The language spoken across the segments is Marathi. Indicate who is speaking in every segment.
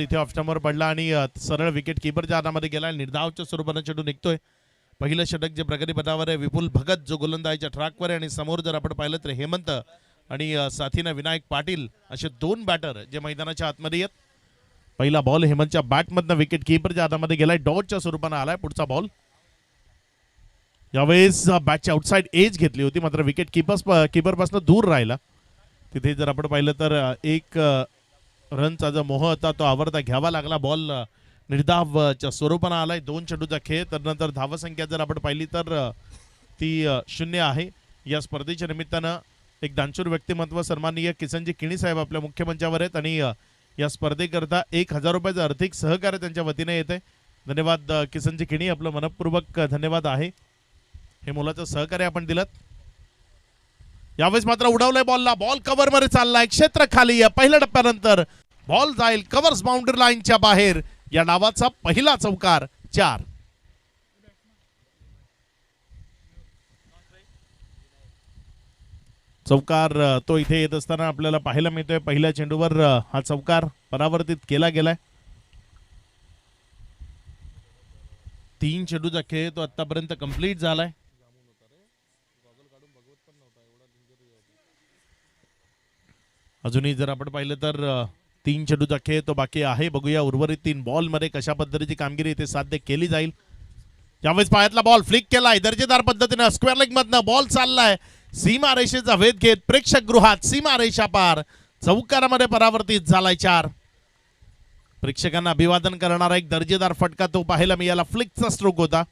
Speaker 1: इथे ऑफस्टंपवर पडला आणि सरळ विकेट किपरच्या हातामध्ये गेला. निर्धावच्या स्वरूपाने चेंडू निघतोय. पहिलं षटक जे प्रगतीपथावर आहे विपुल भगत जो गोलंदाजीच्या ट्रॅकवर आहे आणि समोर जर आपण पाहिलं तर हेमंत आणि साथीनं विनायक पाटील असे दोन बॅटर जे मैदानाच्या आतमध्ये आहेत. पहिला बॉल हेमंतच्या बॅटमधनं विकेट किपरच्या हातामध्ये गेलाय. डॉटच्या स्वरूपाने आलाय. पुढचा बॉल यावेळेस बॅटच्या आउटसाइड एज घेतली होती मात्र विकेट किपरपासून दूर राहिला. तिथे जर आपण पाहिलं तर एक रनचा जो मोह होता तो आवरता घ्यावा लागला. बॉल निर्धावच्या स्वरूपाने आलाय. 2 चेंडूचा खेळ. त्यानंतर धावसंख्या जर आपण पाहिली तर ती 0 आहे. या स्पर्धेच्या निमित्तानं एक दानशूर व्यक्तिमत्व सन्माननीय किसनजी किणी साहेब आपल्या मुख्य मंचावर आहेत आणि या स्पर्धेकरता 1000 रुपयाचं आर्थिक सहकार्य त्यांच्या वतीने येते. धन्यवाद किसनजी किणी, आपलं मनपूर्वक धन्यवाद आहे. हे मुलाचं सहकार्य आपण दिलं. यावेळेस मात्र उडवलंय बॉलला. बॉल कव्हर मध्ये चाललाय. क्षेत्र खाली आहे. पहिल्या टप्प्यानंतर बॉल जाईल कव्हर्स बाउंड्री लाईनच्या बाहेर. या डावाचा पहिला चौकार 4. चौकार तो इथे येत असताना आपल्याला पाहायला मिळतोय. पहिल्या चेंडूवर हा चौकार परावर्तित केला गेलाय. 3 चेंडूचा खेळ तो आतापर्यंत कंप्लीट झालाय. अजूनही जर आपण पाहिलं तर 3 चेंडूचा खेळ तो बाकी आहे. बघूया उर्वरित 3 बॉल मध्ये कशा पद्धतीची कामगिरी इथे साध्य केली जाईल. यावेळेस पायातला बॉल फ्लिक केलाय दर्जेदार पद्धतीने. स्क्वेअर लेग मधनं बॉल चाललाय. सीमा रेषेचा वेध घेत प्रेक्षक गृहात सीमा रेषा पार. चौकारामध्ये परावर्तित झालाय 4. प्रेक्षकांना अभिवादन करणारा एक दर्जेदार फटका तो पाहायला मिळाला. फ्लिकचा स्ट्रोक होता.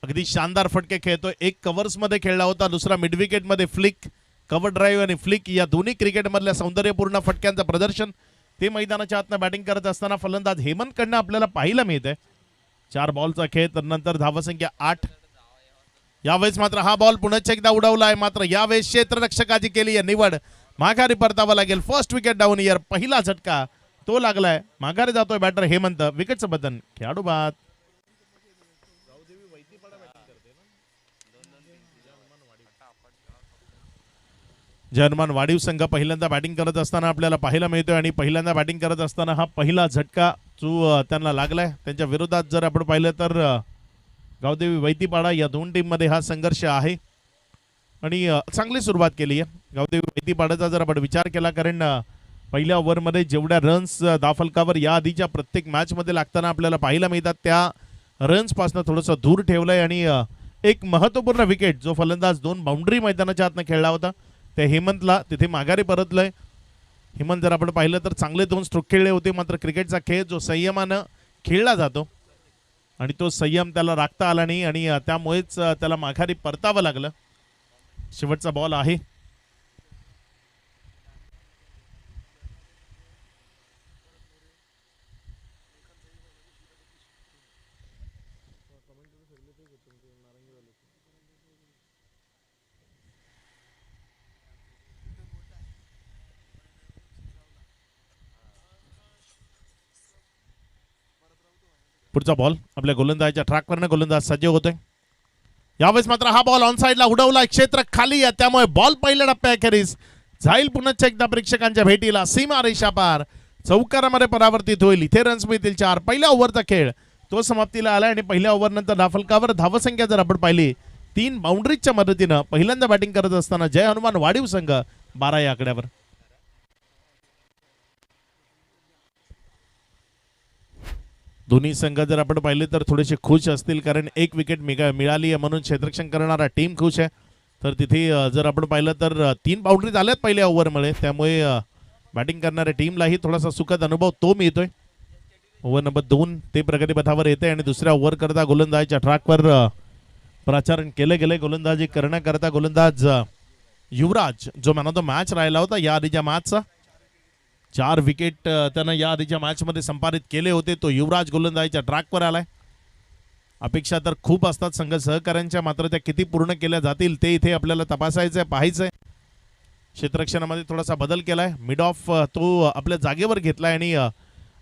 Speaker 1: अगदी शानदार फटके खेळतोय. एक कव्हर्स मध्ये खेळला होता, दुसरा मिड विकेट मध्ये फ्लिक. कव्हर ड्राईव्ह आणि फ्लिक या दोन्ही क्रिकेटमधल्या सौंदर्यपूर्ण फटक्यांचं प्रदर्शन ते मैदानाच्या आतनं बॅटिंग करत असताना फलंदाज हेमंत कडनं आपल्याला पाहायला मिळतंय. 4 बॉलचा खेळ. त्यानंतर धावसंख्या 8. यावेळेस मात्र हा बॉल पुन्हा एकदा उडवलाय. मात्र यावेळेस क्षेत्ररक्षकाची केली आहे निवड. माघारी परतावा लागेल. First wicket down year. पहिला झटका तो लागलाय. माघारी जातोय बॅटर हेमंत. विकेटचं बदन खेळाडू बाद. जर्मन वाढीव संघ पहिल्यांदा बॅटिंग करत असताना आपल्याला पाहायला मिळतोय आणि पहिल्यांदा बॅटिंग करत असताना हा पहिला झटका जो त्यांना लागलाय. त्यांच्या विरोधात जर आपण पाहिलं तर गावदेवी वैतीपाडा या दोन टीम मध्ये हा संघर्ष आहे आणि चांगली सुरुवात केली आहे गावदेवी वैतीपाडाचा जर आपण विचार केला. कारण पहिल्या ओव्हरमध्ये जेवढ्या रन्स धावफलकावर या आधीच्या प्रत्येक मॅच मध्ये लागताना आपल्याला पाहायला मिळतात त्या रन्स पासून थोडंसं दूर ठेवलंय आणि एक महत्वपूर्ण विकेट जो फलंदाज 2 बाउंड्री मैदानाच्या आतनं खेळला होता त्या हेमंतला तिथे माघारी परतलंय. हेमंत जर आपण पाहिलं तर चांगले 2 स्ट्रोक खेळले होते. मात्र क्रिकेटचा खेळ जो संयमानं खेळला जातो आणि तो संयम त्याला राखता आला नाही आणि त्यामुळेच त्याला माघारी परतावं लागलं. शेवटचा बॉल आहे. पुढचा बॉल आपल्या गोलंदाजाच्या ट्रॅकवरनं गोलंदाज सज्ज होतोय. यावेळेस मात्र हा बॉल ऑन साइडला उडवला. क्षेत्र खाली आहे त्यामुळे बॉल पहिल्या टप्प्याखेरीज जाईल पुन्हा एकदा प्रेक्षकांच्या भेटीला. सीमा रेषा पार. चौकारामध्ये परावर्तित होईल. इथे रन्स मिळतील 4. पहिल्या ओव्हरचा खेळ तो समाप्तीला आला आणि पहिल्या ओव्हर नंतर धावफलकावर धावसंख्या जर आपण पाहिली 3 बाउंड्रीजच्या मदतीनं पहिल्यांदा बॅटिंग करत असताना जय हनुमान वाढीव संघ 12 या आकड्यावर. दोन्ही संघ जर आपण पाहिले तर थोडेसे खुश असतील कारण एक विकेट मिळाली आहे म्हणून क्षेत्ररक्षण करणारा टीम खुश आहे. तर तिथे जर आपण पाहिलं तर 3 बाउंड्री झाल्यात पहिल्या ओव्हरमध्ये त्यामुळे बॅटिंग करणाऱ्या टीमलाही थोडासा सुखद अनुभव तो मिळतोय. ओव्हर नंबर 2 ते प्रगतीपथावर येते आणि दुसऱ्या ओव्हर करता गोलंदाजीच्या ट्रॅकवर प्राचारण केले गेले. गोलंदाजी करण्याकरता गोलंदाज युवराज जो मॅन ऑफ द मॅच राहिला होता या आधीच्या मॅचचा. 4 विकेट त्यानं या आधीच्या मॅच मध्ये संपादित केले होते. तो युवराज गोलंदाजीच्या ट्रॅकवर आलाय. अपेक्षा तर खूप असतात संघ सहकाऱ्यांच्या मात्र त्या किती पूर्ण केल्या जातील ते इथे आपल्याला तपासायचंय पाहायचंय. क्षेत्ररक्षणामध्ये थोडासा बदल केलाय. मिड ऑफ तो आपल्या जागेवर घेतलाय आणि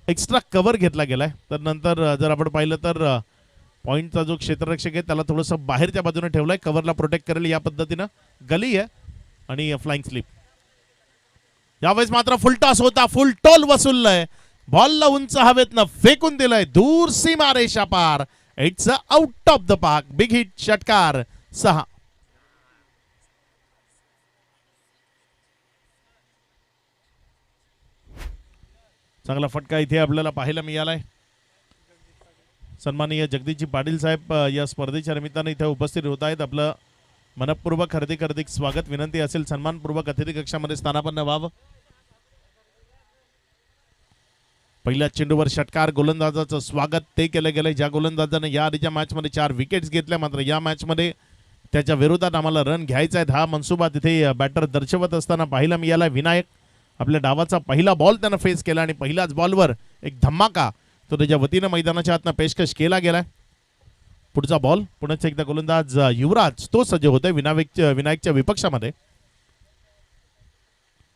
Speaker 1: एक्स्ट्रा कव्हर घेतला गेलाय. तर नंतर जर आपण पाहिलं तर पॉइंटचा जो क्षेत्ररक्षक आहे त्याला थोडंसं बाहेरच्या बाजूने ठेवलाय. कव्हरला प्रोटेक्ट करेल या पद्धतीनं. गली आहे आणि फ्लाइंग स्लिप. यावेळेस मात्र फुल टॉस होता. फुल टोल वसूललाय. बॉलला उंच हवेतनं फेकून दिलंय दूर सीमा रेषा पार. It's out of the park. Big hit षटकार 6. चांगला फटका इथे आपल्याला पाहायला मिळालाय. सन्माननीय जगदीशजी पाटील साहेब या स्पर्धेच्या निमित्ताने इथे उपस्थित होत आहेत. आपलं मनपूर्वक हार्दिक स्वागत. विनंती असेल सन्मानपूर्वक अतिथी कक्षामध्ये स्थानापन्न व्हावं. पहिल्या चेंडूवर षटकार गोलंदाजाचं स्वागत ते केलं गेलंय. ज्या गोलंदाजाने या आधीच्या मॅच मध्ये 4 विकेट्स घेतल्या, मात्र या मॅच मध्ये त्याच्या विरोधात आम्हाला रन घ्यायचा आहे. हा मनसुबा तिथे बॅटर दर्शवत असताना पाहायला मिळाला. विनायक आपल्या डावाचा पहिला बॉल त्यानं फेस केला आणि पहिल्याच बॉलवर एक धमाका तो त्याच्या वतीनं मैदानाच्या आतनं पेशकश केला गेलाय. पुढचा बॉल पुन्हा एकदा गोलंदाज युवराज तो सज्ज होतोय विनायकच्या विपक्षामध्ये.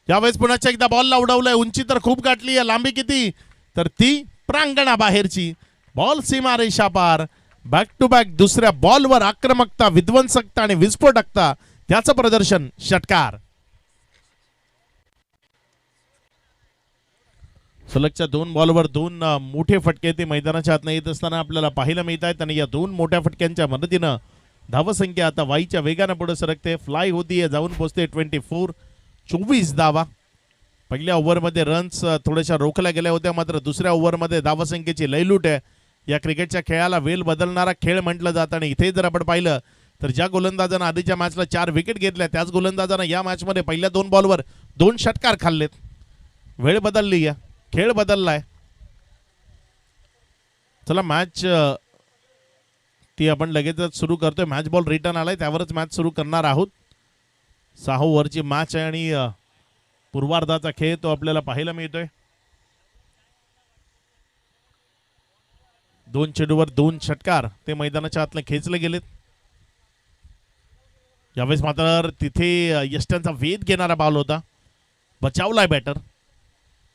Speaker 1: यावेळेस पुन्हा एकदा बॉलला उडवलंय. उंची तर खूप गाठली आहे, लांबी किती तर ती प्रांगणाबाहेरची. बॉल सीमा रेषा पार. बॅक टू बॅक दुसऱ्या बॉलवर आक्रमकता, विध्वंसकता आणि विस्फोटकता त्याचं प्रदर्शन. षटकार. सलगच्या 2 बॉलवर 2 मोठे फटके ते मैदानाच्या आतनं येत असताना आपल्याला पाहायला मिळत आहेत. आणि या 2 मोठ्या फटक्यांच्या मदतीनं धावसंख्या आता वाईच्या वेगानं पुढे सरकते. फ्लाय होतीये, जाऊन पोहोचते 24 धावा. पहिल्या ओव्हरमध्ये रन्स थोड्याशा रोखल्या गेल्या होत्या, मात्र दुसऱ्या ओव्हरमध्ये धावसंख्येची लयलूट आहे. या क्रिकेटच्या खेळाला वेल बदलणारा खेळ म्हटलं जातं. आणि इथे जर आपण पाहिलं तर ज्या गोलंदाजानं आधीच्या मॅचला 4 विकेट घेतल्या, त्याच गोलंदाजानं या मॅचमध्ये पहिल्या 2 बॉलवर 2 षटकार खाल्लेत. वेळ बदलली आहे, खेळ बदललाय. चला मॅच ती आपण लगेचच सुरू करतोय. मॅच बॉल रिटर्न आलाय, त्यावरच मॅच सुरू करणार आहोत. 6 ओव्हरची मॅच आहे आणि पूर्वार्धाचा खेळ तो आपल्याला पाहायला मिळतोय. 2 चेंडूवर 2 षटकार ते मैदानाच्या आतले खेचले गेलेत. यावेळेस मात्र तिथे यष्ट्यांचा वेध घेणारा बॉल होता, बचावलाय बॅटर.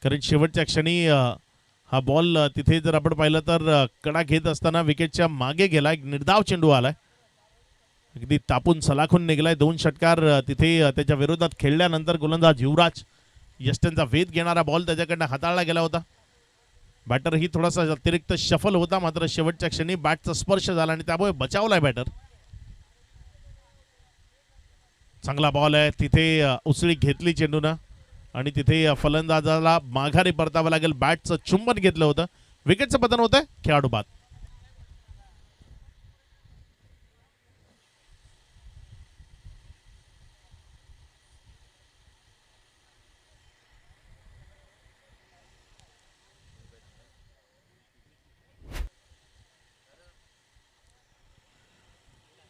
Speaker 1: कारण शेवटच्या क्षणी हा बॉल तिथे जर आपण पाहिलं तर कडा घेत असताना विकेटच्या मागे गेला. एक निर्धाव चेंडू आलाय, अगदी तापून सलाखून निघालाय. 2 षटकार तिथे त्याच्या विरोधात खेळल्यानंतर गोलंदाज युवराज यष्ट्यांचा वेध घेणारा बॉल त्याच्याकडनं हाताळला गेला होता. बॅटर ही थोडासा अतिरिक्त शफल होता, मात्र शेवटच्या क्षणी बॅटचा स्पर्श झाला आणि त्यामुळे बचावलाय बॅटर. चांगला बॉल आहे, तिथे उसळी घेतली चेंडूनं आणि तिथे फलंदाजाला माघारी परतावं लागेल. बॅटचं चुंबन घेतलं होतं. विकेटचं पतन होतंय, खेळाडू बाद.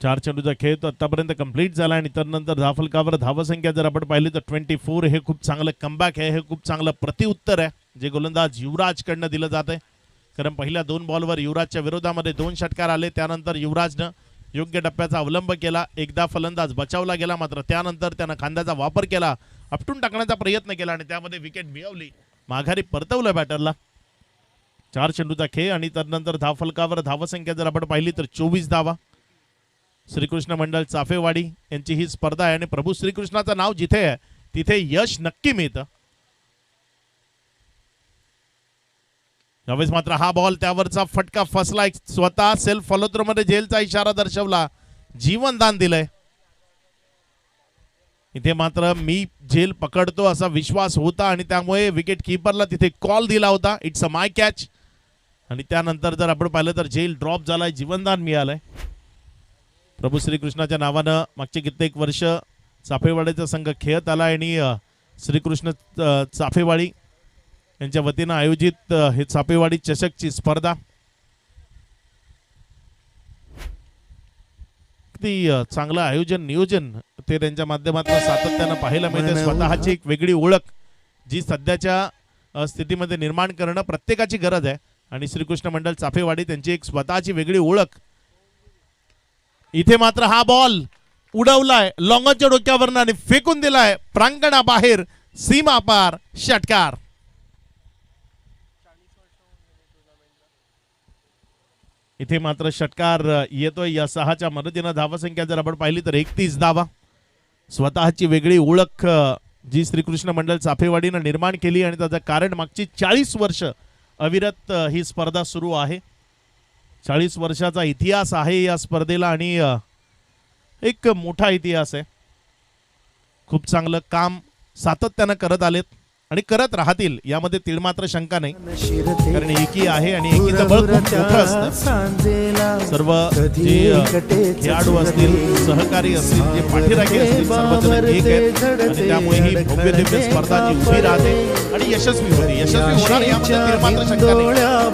Speaker 1: चार चेंडूचा खेळ तो आतापर्यंत कंप्लीट झाला आणि त्यानंतर धावफलकावर धावसंख्या जर आपण पाहिली तर 24. हे खूप चांगलं कमबॅक आहे, हे खूप चांगलं प्रतिउत्तर आहे जे गोलंदाज युवराजकडनं दिलं जात आहे. कारण पहिल्या 2 बॉलवर युवराजच्या विरोधामध्ये 2 षटकार आले. त्यानंतर युवराजनं योग्य टप्प्याचा अवलंब केला. एकदा फलंदाज बचावला गेला, मात्र त्यानंतर त्यानं खांद्याचा वापर केला, आपटून टाकण्याचा प्रयत्न केला आणि त्यामध्ये विकेट मिळवली. माघारी परतवलं बॅटरला. 4 चेंडूचा खेळ आणि त्यानंतर धावफलकावर धावसंख्या जर आपण पाहिली तर 24 धावा. श्रीकृष्ण मंडळ चाफेवाडी यांची ही स्पर्धा आहे आणि प्रभू श्रीकृष्णाचं नाव जिथे आहे तिथे यश नक्की मिळतं. यावेळेस मात्र हा बॉल त्यावरचा फटका फसलाय. स्वतः सेल्फ फॉलोथ्रो मध्ये जेलचा इशारा दर्शवला, जीवनदान दिलंय. इथे मात्र मी जेल पकडतो असा विश्वास होता आणि त्यामुळे विकेट किपरला तिथे कॉल दिला होता, इट्स अ माय कॅच. आणि त्यानंतर जर आपण पाहिलं तर जेल ड्रॉप झालाय, जीवनदान मिळालंय. प्रभू श्रीकृष्णाच्या नावानं मागचे कित्येक वर्ष चाफेवाडीचा संघ खेळत आला आणि श्रीकृष्ण चाफेवाडी यांच्या वतीनं आयोजित हे चाफेवाडी चषकची स्पर्धा किती चांगलं आयोजन नियोजन ते त्यांच्या माध्यमातून सातत्यानं पाहायला मिळते. स्वतःची एक वेगळी ओळख जी सध्याच्या स्थितीमध्ये निर्माण करणं प्रत्येकाची गरज आहे आणि श्रीकृष्ण मंडळ चाफेवाडी त्यांची एक स्वतःची वेगळी ओळख. इथे मात्र हा बॉल उडवलाय लॉंगच्या डोक्यावरनं आणि फेकून दिलाय प्रांगणाबाहेर, सीमा पार. षटकार. इथे मात्र षटकार येतोय. या 6च्या मदतीनं धावसंख्या जर आपण पाहिली तर 31 धावा. स्वतःची वेगळी ओळख जी श्रीकृष्ण मंडळ चाफेवाडीनं निर्माण केली आणि त्याचं कारण मागची 40 वर्ष अविरत ही स्पर्धा सुरू आहे. 40 वर्षाचा इतिहास आहे या स्पर्धेला आणि एक मोठा इतिहास आहे. खूप चांगलं काम सातत्यानं करत आलेत आणि करत राहतील यामध्ये तीळ मात्र शंका नाही, कारण एकी आहे आणि एकीचं बळ खूप मोठं असतं. सर्व जे खेळाडू असतील, सहकारी असतील, जे पाठीराखे असतील, सर्वजण एक आहेत आणि त्यामुळे ही भव्य दिव्य स्पर्धा जी उभी राहते आणि यशस्वी होते. यशस्वी होणार यामध्ये तीळ मात्र शंका नाही,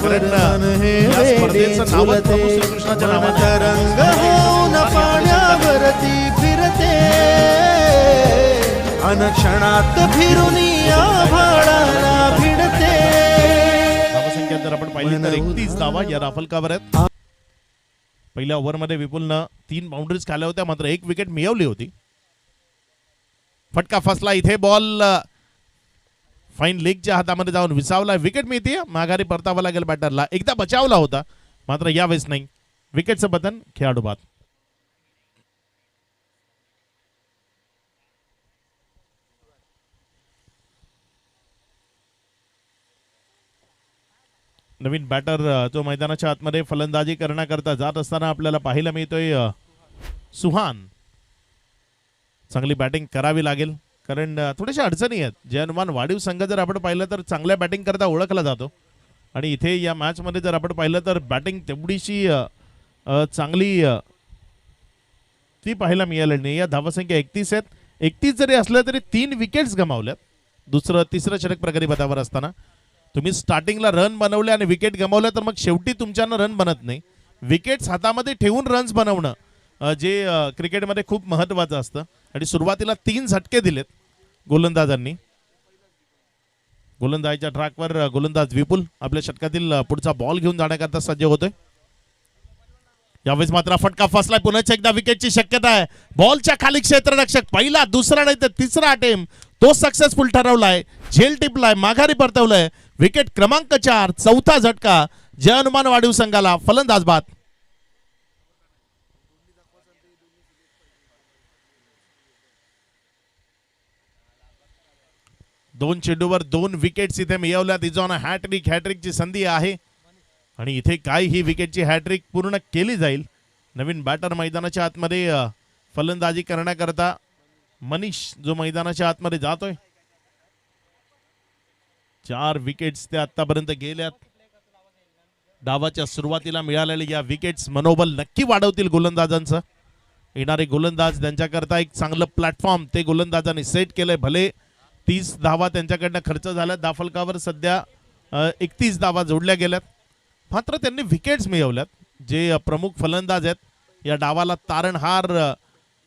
Speaker 1: कारण या स्पर्धेचं नाव प्रभू श्रीकृष्णाच्या
Speaker 2: पाण्यावरती फिरते अनक्षणात फिरून आभाळाला भिडते.
Speaker 1: धावसंख्या जर आपण पाहिली तर 31 धावा या राफलकावर आहेत. पहिल्या ओव्हरमध्ये विपुलनं 3 बाउंड्रीज खाल्ल्या होत्या, मात्र 1 विकेट मिळवली होती. फटका फसला इथे, बॉल फाईन लेगच्या हातामध्ये जाऊन विसावला. विकेट मिळते, माघारी परतावा लागेल बॅटरला. एकदा बचावला होता मात्र यावेळेस नाही. विकेटचं बटन खेळाडू बाद. नवीन बॅटर तो मैदानाच्या आतमध्ये फलंदाजी करण्याकरता जात असताना आपल्याला पाहायला मिळतोय सुहान. चांगली बॅटिंग करावी लागेल, कारण थोड्याशा अडचणी आहेत. जय हनुमान वाढीव संघ जर आपण पाहिलं तर चांगल्या बॅटिंग करता ओळखला जातो आणि इथे या मॅचमध्ये जर आपण पाहिलं तर बॅटिंग तेवढीशी चांगली ती पाहायला मिळाली नाही. या धावसंख्या 31 आहेत. 31 जरी असलं तरी 3 विकेट्स गमावल्यात. तिसरं षटक प्रकारे पदावर असताना तुम्ही स्टार्टिंगला रन बनवले आणि विकेट गमावल्या तर मग शेवटी तुमच्यानं रन बनत नाही. विकेट्स हातामध्ये ठेवून रन्स बनवणं जे क्रिकेटमध्ये खूप महत्त्वाचं असतं आणि सुरुवातीला 3 झटके दिलेत गोलंदाजांनी. गोलंदाजीच्या ट्रॅकवर गोलंदाज विपुल आपल्या षटकातील पुढचा बॉल घेऊन जाण्याकरता सज्ज होतोय. यावेळेस मात्र फटका फसलाय. पुन्हा एकदा विकेटची शक्यता आहे. बॉलच्या खाली क्षेत्ररक्षक पहिला, दुसरा नाही तर तिसरा अटेम्प्ट तो सक्सेसफुल ठरवलाय. झेल टिपलाय, माघारी परतवलाय. विकेट क्रमांक 4, चौथा झटका जय हनुमान वाढीव संघाला. फलंदाज बाद. दोन चेंडूवर 2 विकेट्स इथे मिळवल्यात. इजॉन हॅट्रिकची संधी आहे आणि इथे काय ही विकेटची हॅट्रिक पूर्ण केली जाईल. नवीन बॅटर मैदानाच्या आतमध्ये फलंदाजी करण्याकरता मनीष जो मैदानाच्या आतमध्ये जातोय. 4 विकेट्स ते आतापर्यंत गेल्यात. डावाच्या सुरुवातीला मिळालेले या विकेट्स मनोबल नक्की वाढवतील गोलंदाजांचं. येणारे गोलंदाज त्यांच्याकरता एक चांगलं प्लॅटफॉर्म ते गोलंदाजांनी सेट केलंय. भले 30 धावा त्यांच्याकडनं खर्च झाल्या. दाफलकावर सध्या 31 धावा जोडल्या गेल्यात, मात्र त्यांनी विकेट्स मिळवल्यात. जे प्रमुख फलंदाज आहेत या डावाला तारणहार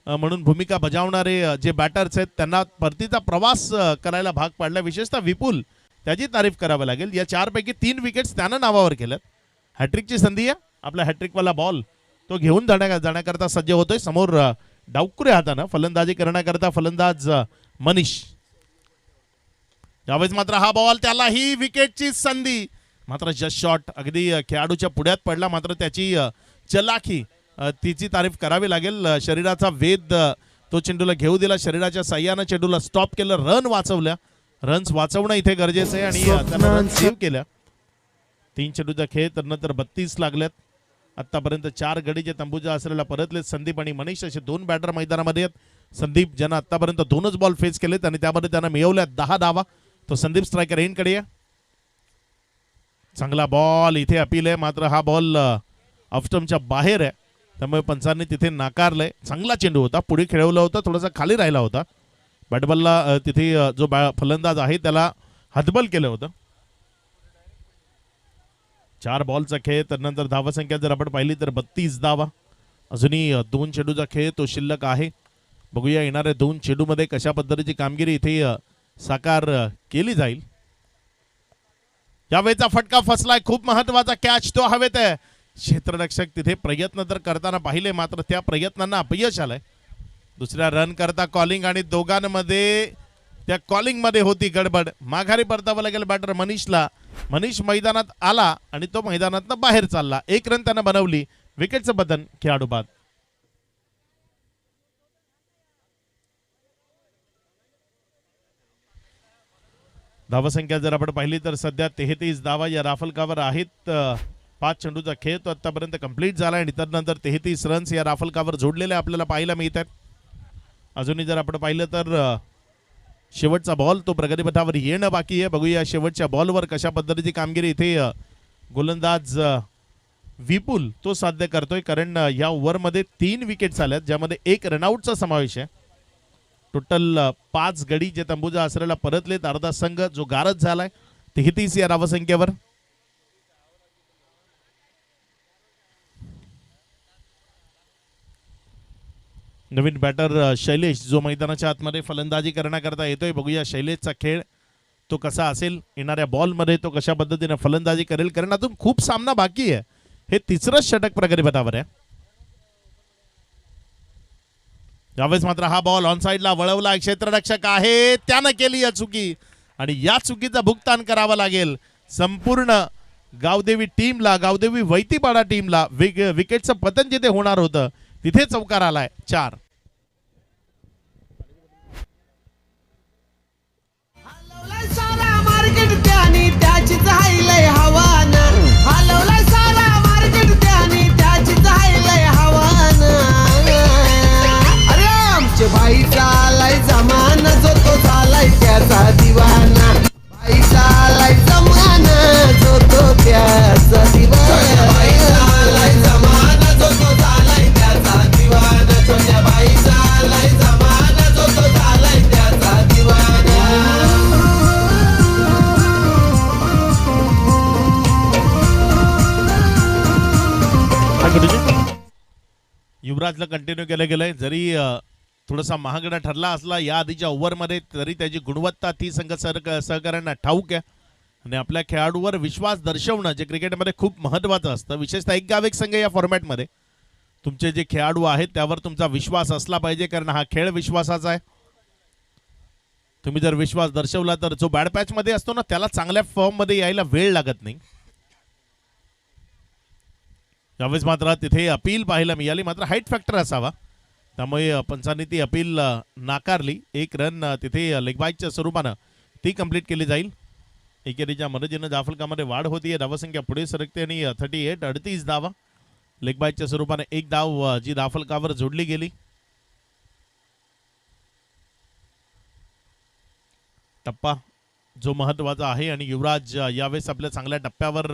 Speaker 1: म्हणून भूमिका बजावणारे जे बॅटर्स आहेत त्यांना परतीचा प्रवास करायला भाग पाडला. विशेषतः विपुल, त्याची तारीफ करावी लागेल. या 4 पैकी 3 विकेट्स त्यानं नावावर केल्यात. हॅट्रिकची संधी आहे. आपला हॅट्रिकवाला बॉल तो घेऊन जाण्याकरता सज्ज होतोय. समोर डावकुरे हातानं फलंदाजी करण्याकरता फलंदाज मनीष. यावेळेस मात्र हा बॉल, त्याला ही विकेटची संधी, मात्र जस्ट शॉट अगदी खेळाडूच्या पुढ्यात पडला. मात्र त्याची चलाखी तिची तारीफ करावी लागेल. शरीराचा वेध तो चेंडूला घेऊ दिला. शरीराच्या साह्यानं चेंडूला स्टॉप केलं. रन वाचवल्या. रन्स वाचवणं इथे गरजेचं आहे आणि त्यांना रन सेव्ह केल्या. 3 चेंडूचा खेळ तर नंतर 32 लागल्यात. आतापर्यंत 4 गडीचे तंबूजा असलेला परतलेत संदीप आणि मनीष असे 2 बॅटर मैदानामध्ये आहेत. संदीप ज्यांना आतापर्यंत 2च बॉल फेस केलेत आणि त्यामध्ये त्यांना मिळवल्या 10 धावा. तो संदीप स्ट्रायकर एंडकडे आहे. चांगला बॉल इथे अपील आहे, मात्र हा बॉल ऑफस्टम्पच्या बाहेर आहे, त्यामुळे पंचांनी तिथे नाकारलंय. चांगला चेंडू होता, पुढे खेळवला होता, थोडासा खाली राहिला होता. बॅटबॉलला तिथे जो फलंदाज आहे त्याला हतबल केलं होतं. 4 बॉलचा खेळ, त्यानंतर धावसंख्या जर आपण पाहिली तर 32 धावा. अजूनही 2 चेंडूचा खेळ तो शिल्लक आहे. बघूया येणाऱ्या 2 चेंडूमध्ये कशा पद्धतीची कामगिरी इथे साकार केली जाईल. यावेळेचा फटका फसलाय, खूप महत्वाचा कॅच तो हवेत आहे. क्षेत्ररक्षक तिथे प्रयत्न तर करताना पाहिले, मात्र त्या प्रयत्नांना अपयश आलंय. दुसऱ्या रन करता कॉलिंग आणि दोघांमध्ये त्या कॉलिंग मध्ये होती गडबड. माघारी परतावं लागेल बॅटर मनीषला. मनीष मैदानात आला आणि तो मैदानातनं बाहेर चालला. 1 रन त्यानं बनवली. विकेटचं बदन, खेळाडू बाद. धावसंख्या जर आपण पाहिली तर सध्या 33 धावा या राफलकावर आहेत. 5 चेंडूचा खेळ तो आतापर्यंत कंप्लीट झाला आणि त्यानंतर 33 रन्स या राफलकावर जोडलेले आपल्याला पाहायला मिळत आहेत. अजूनही जर आपण पाहिलं तर शेवटचा बॉल तो प्रगतीपथावर येणं बाकी आहे. बघूया शेवटच्या बॉलवर कशा पद्धतीची कामगिरी इथे गोलंदाज विपुल तो साध्य करतोय, कारण या ओव्हरमध्ये 3 विकेट्स आल्यात ज्यामध्ये 1 रनआउटचा समावेश आहे. टोटल 5 गडी जे तंबूजा आसऱ्याला परतलेत. अर्धा संघ जो गारद झालाय 33 या धावसंख्येवर. नवीन बॅटर शैलेश जो मैदानाच्या आतमध्ये फलंदाजी करण्याकरता येतोय. बघूया शैलेशचा खेळ तो कसा असेल, येणाऱ्या बॉलमध्ये तो कशा पद्धतीने फलंदाजी करेल, कारण अजून खूप सामना बाकी आहे. हे तिसरंच षटक प्रगतीपथावर आहे. यावेळेस मात्र हा बॉल ऑन साइडला वळवला. क्षेत्ररक्षक आहे त्यानं केली या चुकी आणि या चुकीचं भुगतान करावं लागेल संपूर्ण गावदेवी टीमला, गावदेवी वैतीपाडा टीमला. विकेटचं पतन जिथे होणार होतं तिथे चौकार आलाय. 4
Speaker 2: सारा मार्केट त्याने त्याचीच हायलय हवान. हलवलाय सारा मार्केट त्याने त्याचीच हायलय हवान. अरे आमचे भाई चालाय जमाना जो तो झालाय त्याचा दिवाना. भाई चालाय जमाना जो तो त्याचा दिवाना. भाई चालाय जमाना जो तो झालाय त्याचा दिवाना. छोट्या भाई चालाय जमाना जो तो झालाय त्याचा दिवाना.
Speaker 1: युवराजला कंटिन्यू केलं गेलंय. जरी थोडासा महागडा ठरला असला या आधीच्या ओव्हरमध्ये, तरी त्याची गुणवत्ता ती संघ सहकाऱ्यांना ठाऊक आहे आणि आपल्या खेळाडूवर विश्वास दर्शवणं जे क्रिकेटमध्ये खूप महत्त्वाचं असतं. विशेषतः एक गाव एक संघ या फॉर्मॅटमध्ये तुमचे जे खेळाडू आहेत त्यावर तुमचा विश्वास असला पाहिजे, कारण हा खेळ विश्वासाचा आहे. तुम्ही जर विश्वास दर्शवला तर जो बॅड पॅच मध्ये असतो ना त्याला चांगल्या फॉर्म मध्ये यायला वेळ लागत नाही. यावेळेस मात्र तिथे अपील पाहायला मिळाली, मात्र हाईट फॅक्टर असावा त्यामुळे पंचांनी ती अपील नाकारली. 1 रन तिथे लेगबाईच्या स्वरूपानं ती कंप्लीट केली जाईल. एकेरीच्या मदतीनं जाफलकामध्ये वाढ होतीये. धावसंख्या पुढे सरकते आणि 38 धावा लेगबाईच्या स्वरूपाने 1 धाव जी दाफलकावर जोडली गेली. टप्पा जो महत्वाचा आहे आणि युवराज यावेळेस आपल्या चांगल्या टप्प्यावर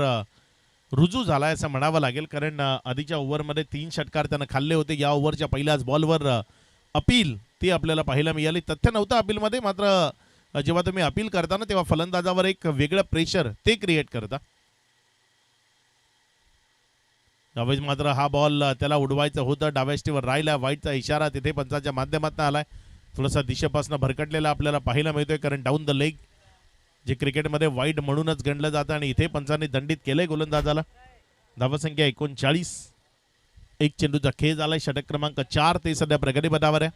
Speaker 1: रुजू झालाय असं म्हणावं लागेल, कारण आधीच्या ओव्हरमध्ये 3 षटकार त्यानं खाल्ले होते. या ओव्हरच्या पहिल्याच बॉलवर अपील ती आपल्याला पाहायला मिळाली. तथ्य नव्हतं अपीलमध्ये, मात्र जेव्हा तुम्ही अपील करता ना तेव्हा फलंदाजावर एक वेगळं प्रेशर ते क्रिएट करता. यावेळेस मात्र हा बॉल त्याला उडवायचं होतं, डाव्याष्टीवर राहिला. वाईटचा इशारा तिथे पंचाच्या माध्यमातून आलाय. थोडासा दिशेपासून भरकटलेला आपल्याला पाहायला मिळतोय, कारण डाऊन द लेग जे क्रिकेटमध्ये वाईड म्हणूनच गणलं जातं आणि इथे पंचांनी दंडित केलंय गोलंदाजाला. धावसंख्या 39. 1 चेंडूचा खेळ झालाय. षटक क्रमांक 4 ते सध्या प्रगतीपथावर आहे.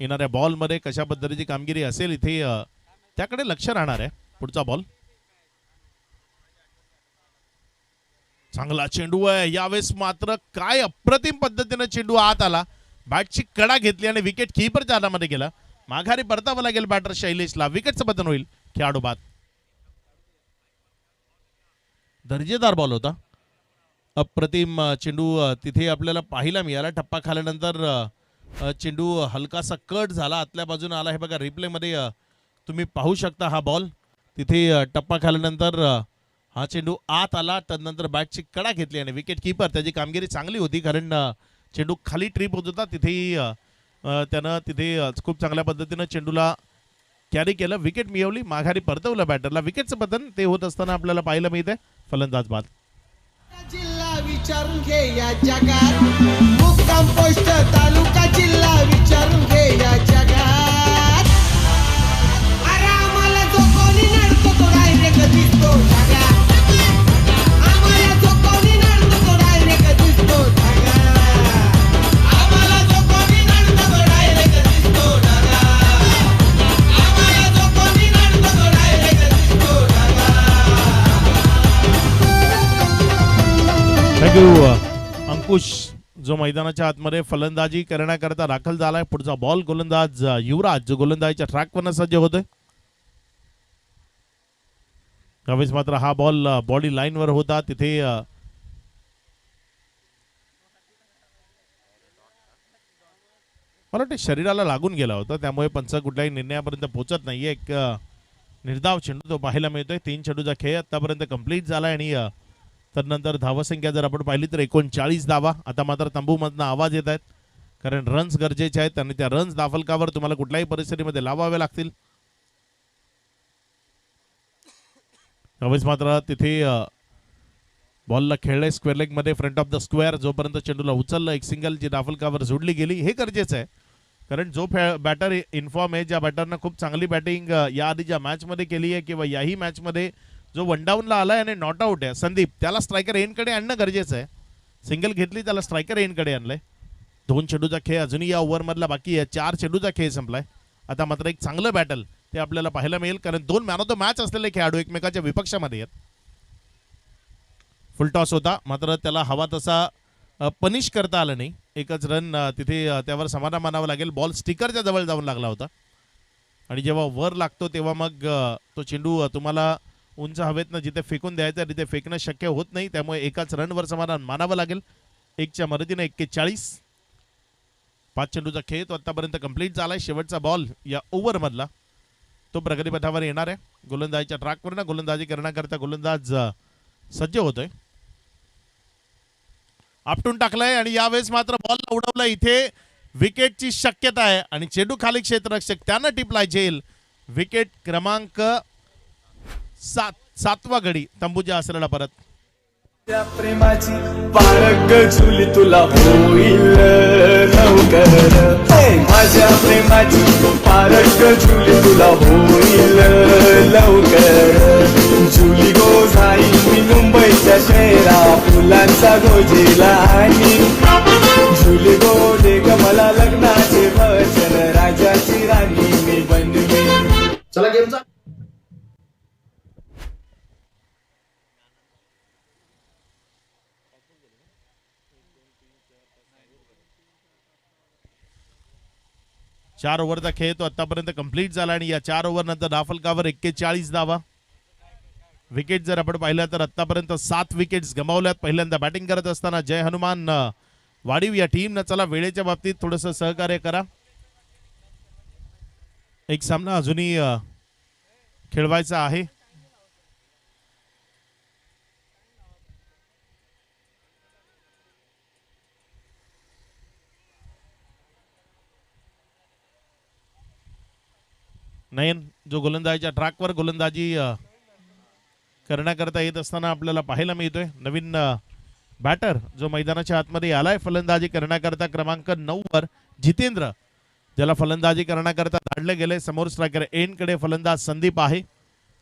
Speaker 1: येणाऱ्या बॉलमध्ये कशा पद्धतीची कामगिरी असेल इथे त्याकडे लक्ष राहणार आहे. पुढचा बॉल चांगला चेंडू आहे. यावेळेस मात्र काय अप्रतिम पद्धतीने चेंडू आत आला, बॅटची कडा घेतली आणि विकेट कीपरच्या हातामध्ये गेला. माघारी परतावं लागेल बॅटर शैलेशला. विकेटचं पतन होईल. खेळाडू बाद. दर्जेदार बॉल होता. अप्रतिम चेंडू तिथे आपल्याला पाहायला मिळाला. टप्पा खाल्यानंतर चेंडू हलकासा कट झाला, आतल्या बाजूने आला. हे बघा रिप्ले मध्ये तुम्ही पाहू शकता. हा बॉल तिथे टप्पा खाल्यानंतर हा चेंडू आत आला, त्यानंतर बॅटची कडा घेतली आणि विकेट कीपर त्याची कामगिरी चांगली होती, कारण चेंडू खाली ट्रिप होत होता. तिथेही त्यानं तिथे खूप चांगल्या पद्धतीनं चेंडूला कॅरी केलं, विकेट मिळवली, माघारी परतवलं बॅटरला. विकेटचं पतन ते होत असताना आपल्याला पाहायला मिळते. फलंदाज बाद.
Speaker 2: जिल्हा विचारून घे या जगात, मुक्काम पोस्ट तालुका जिल्हा विचारून घे या जगात. अरे आम्हाला जो कोणी नडतो तो डायरेक्ट दिसतो जगात. आम्हाला जो कोणी नडतो तो डायरेक्ट दिसतो जगात. आम्हाला जो कोणी नडतो तो डायरेक्ट दिसतो जगात. आम्हाला जो कोणी नडतो तो डायरेक्ट दिसतो जगात.
Speaker 1: थँक्यू अंकुश, जो मैदानाच्या आतमध्ये फलंदाजी करण्याकरता दाखल झालाय. पुढचा बॉल गोलंदाज युवराज जो गोलंदाजीच्या ट्रॅकवरनं सज्ज होतोय. त्यावेळेस मात्र हा बॉल बॉडी लाईनवर होता, तिथे मला वाटतं शरीराला लागून गेला होता, त्यामुळे पंच कुठल्याही निर्णयापर्यंत पोहोचत नाहीये. एक निर्धाव चेंडू तो पाहायला मिळतोय. 3 चेंडूचा खेळ आतापर्यंत कंप्लीट झाला आणि तदनंतर धावसंख्या जर आपण पाहिली तर 39 धावा. आता मात्र तंबूमधनं आवाज येत आहेत, कारण रन्स गरजेचे आहेत आणि त्या रन्स दाफलकावर तुम्हाला कुठल्याही परिस्थितीमध्ये लावावे लागतील. त्यावेळेस मात्र तिथे बॉलला खेळले स्क्वेअर लेग मध्ये फ्रंट ऑफ द स्क्वेअर. जोपर्यंत चेंडूला उचललं, एक सिंगल जी दाफलकावर जोडली गेली, हे गरजेचं आहे, कारण जो बॅटर इन्फॉर्म आहे, ज्या बॅटरनं खूप चांगली बॅटिंग या आधीच्या मॅचमध्ये केली आहे किंवा याही मॅचमध्ये जो वन डाऊनला आलाय आणि नॉट आउट आहे संदीप, त्याला स्ट्रायकर एंडकडे आणणं गरजेचं आहे. सिंगल घेतली, त्याला स्ट्रायकर एंडकडे आणलंय. 2 चेंडूचा खेळ अजूनही या ओव्हरमधला बाकी आहे. 4 चेंडूचा खेळ संपलाय. आता मात्र एक चांगलं बॅटल ते आपल्याला पाहायला मिळेल, कारण 2 मॅन ऑफ द मॅच असलेले खेळाडू एकमेकाच्या विपक्षामध्ये आहेत. फुल टॉस होता, मात्र त्याला हवा तसा पनिश करता आलं नाही. एकच रन तिथे त्यावर समाधान मानावं लागेल. बॉल स्टिकरच्या जवळ जाऊन लागला होता आणि जेव्हा वर लागतो तेव्हा मग तो चेंडू तुम्हाला उंच हवेतनं जिथे फेकून द्यायचा तिथे फेकणं शक्य होत नाही, त्यामुळे एकाच रनवर समाधान मानावं लागेल. 1च्या मदतीने 41. 5 चेंडूचा खेळ तो आतापर्यंत कंप्लीट झालाय. शेवटचा बॉल या ओव्हरमधला तो प्रगतीपथावर येणार आहे. गोलंदाजीच्या ट्रॅकवरनं गोलंदाजी करण्याकरता गोलंदाज सज्ज होतोय. आपटून टाकलाय आणि यावेळेस मात्र बॉल उडवला. इथे विकेटची शक्यता आहे आणि चेंडू खाली क्षेत्ररक्षक त्यानं टिपलाय झेल. विकेट क्रमांक 7वा गडी तंबूच्या आसराला परत.
Speaker 3: त्या प्रेमाची पारग झुली तुला होईल लवकर. माझ्या प्रेमाची पारग झुली तुला होईल लवकर. झुली गो जाईल मी मुंबईच्या शहरा फुलांचा गोजीला आणि झुली गो दे ग मला लग्नाचे वचन राजाची राणी मी बनवी.
Speaker 4: चला गेमचा
Speaker 1: 4 ओव्हरचा खेळ तो आतापर्यंत कंप्लीट झाला आणि या 4 ओव्हर नंतर दाफलकावर 41 धावा. विकेट जर आपण पाहिलं तर आतापर्यंत 7 विकेट्स गमावल्यात. पहिल्यांदा बॅटिंग करत असताना जय हनुमान वाडीव या टीमनं चला वेळेच्या बाबतीत थोडंसं सहकार्य करा. एक सामना अजूनही खेळवायचा आहे. नयन जो गोलंदाजीच्या ट्रॅकवर गोलंदाजी करण्याकरता येत असताना आपल्याला पाहायला मिळतोय. नवीन बॅटर जो मैदानाच्या आतमध्ये आलाय फलंदाजी करण्याकरता क्रमांक 9 वर जितेंद्र, ज्याला फलंदाजी करण्याकरता धाडले गेले. समोर स्ट्रायकर एंडकडे फलंदाज संदीप आहे,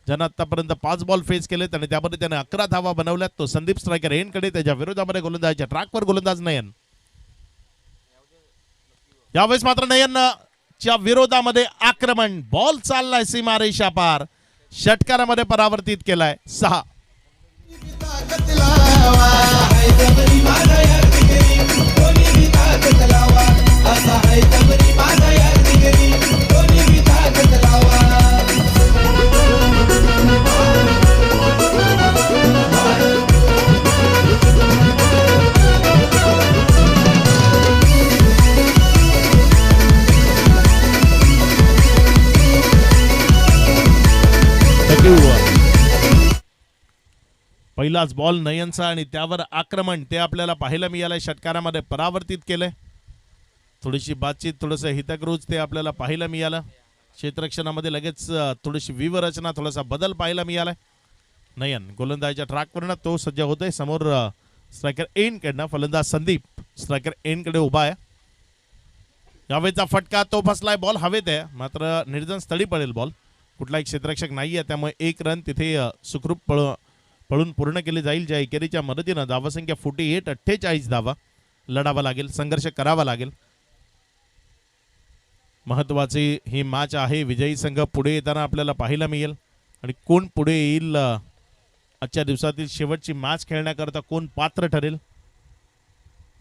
Speaker 1: ज्यानं आतापर्यंत 5 बॉल फेस केले आणि त्यामध्ये त्याने 11 धावा बनवल्यात. तो संदीप स्ट्रायकर एंडकडे. त्याच्या विरोधामध्ये गोलंदाजीच्या ट्रॅकवर गोलंदाज नयन. यावेळेस मात्र नयन च्या विरोधामध्ये आक्रमण. बॉल चाललाय सीमारेषा पार. षटकारामध्ये परावर्तित केलाय. 6. पहिलाच बॉल नयनचा आणि त्यावर आक्रमण ते आपल्याला पाहायला मिळालंय. षटकारामध्ये परावर्तित केलंय. थोडीशी बातचीत, थोडंसं हितगृज ते आपल्याला पाहायला मिळालं. क्षेत्ररक्षणामध्ये लगेच थोडीशी व्यूहरचना, थोडासा बदल पाहायला मिळालाय. नयन गोलंदाजीच्या ट्रॅकवरनं तो सज्ज होतोय. समोर स्ट्रायकर एंडकडनं फलंदाज संदीप स्ट्रायकर एंडकडे उभा आहे. यावेळेचा फटका तो फसलाय. बॉल हवेत आहे, मात्र निर्जन स्थळी पडेल बॉल. कुठलाही क्षेत्ररक्षक नाहीये, त्यामुळे 1 रन तिथे सुखरूप पळून पूर्ण केली जाईल. ज्या एकेरीच्या मदतीनं धावसंख्या 48 धावा लढावा लागेल, संघर्ष करावा लागेल. महत्वाची ही मॅच आहे. विजयी संघ पुढे येताना आपल्याला पाहायला मिळेल आणि कोण पुढे येईल. आजच्या दिवसातील शेवटची मॅच खेळण्याकरता कोण पात्र ठरेल.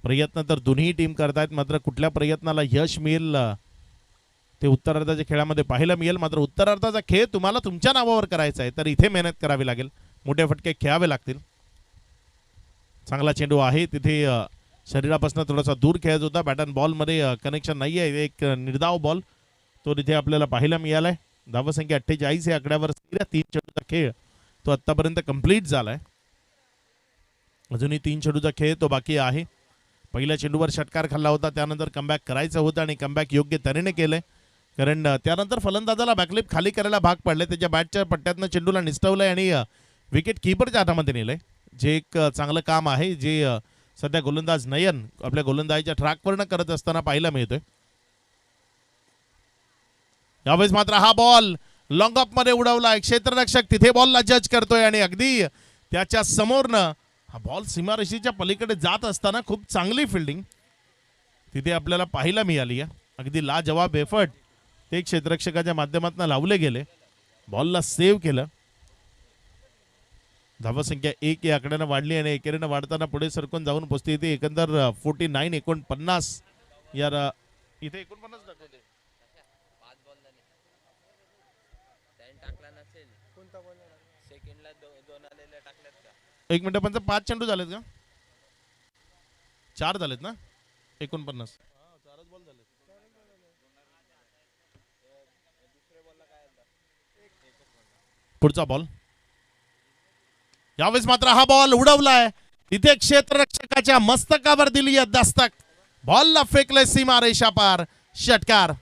Speaker 1: प्रयत्न तर दोन्ही टीम करतायत, मात्र कुठल्या प्रयत्नाला यश मिळेल ते उत्तरार्धाच्या खेळामध्ये पाहायला मिळेल. मात्र उत्तरार्धाचा खेळ तुम्हाला तुमच्या नावावर करायचा आहे तर इथे मेहनत करावी लागेल, मोठे फटके खेळावे लागतील. चांगला चेंडू आहे तिथे, शरीरापासून थोडासा दूर खेळत होता, बॅट अँड बॉलमध्ये कनेक्शन नाही आहे, एक निर्धाव बॉल तो तिथे आपल्याला पाहायला मिळाला आहे. धावसंख्या 48 या आकड्यावर 3 चेंडूचा खेळ तो आत्तापर्यंत कंप्लीट झाला आहे. अजूनही 3 चेंडूचा खेळ तो बाकी आहे. पहिल्या चेंडूवर षटकार खाल्ला होता, त्यानंतर कमबॅक करायचं होतं आणि कमबॅक योग्य तऱ्हेने केलंय, कारण त्यानंतर फलंदाजाला बॅकलिप खाली करायला भाग पडले. त्याच्या बॅटच्या पट्ट्यातनं चेंडूला निसटवलंय आणि विकेट किपरच्या हातामध्ये नेलंय, जे एक चांगलं काम आहे जे सध्या गोलंदाज नयन आपल्या गोलंदाजीच्या ट्रॅकवरनं करत असताना पाहायला मिळतोय. यावेळेस मात्र हा बॉल लॉंग ऑफ मध्ये उडवला, क्षेत्ररक्षक तिथे बॉलला जज करतोय आणि अगदी त्याच्या समोरनं हा बॉल सीमारेषेच्या पलीकडे जात असताना खूप चांगली फिल्डिंग तिथे आपल्याला पाहायला मिळाली आहे. अगदी लाजवाब एफर्ट ते क्षेत्ररक्षकाच्या माध्यमातून लावले गेले, बॉलला सेव्ह केलं. धावसंख्या 1 या आकड्यानं वाढली आणि एकेरीनं वाढताना पुढे सरकून जाऊन पोहोचते. इथे एकंदर 49 49 या इथे 49 दाखवते. एक मिनिट, पण 5 चेंडू झालेत का? 4 झालेत ना? 49 पुढचा बॉल. यावेळेस मात्र हा बॉल उडवलाय, तिथे क्षेत्ररक्षकाच्या मस्तकावर दिली आहे दस्तक, बॉलला फेकलंय सीमा रेषा पार. षटकार.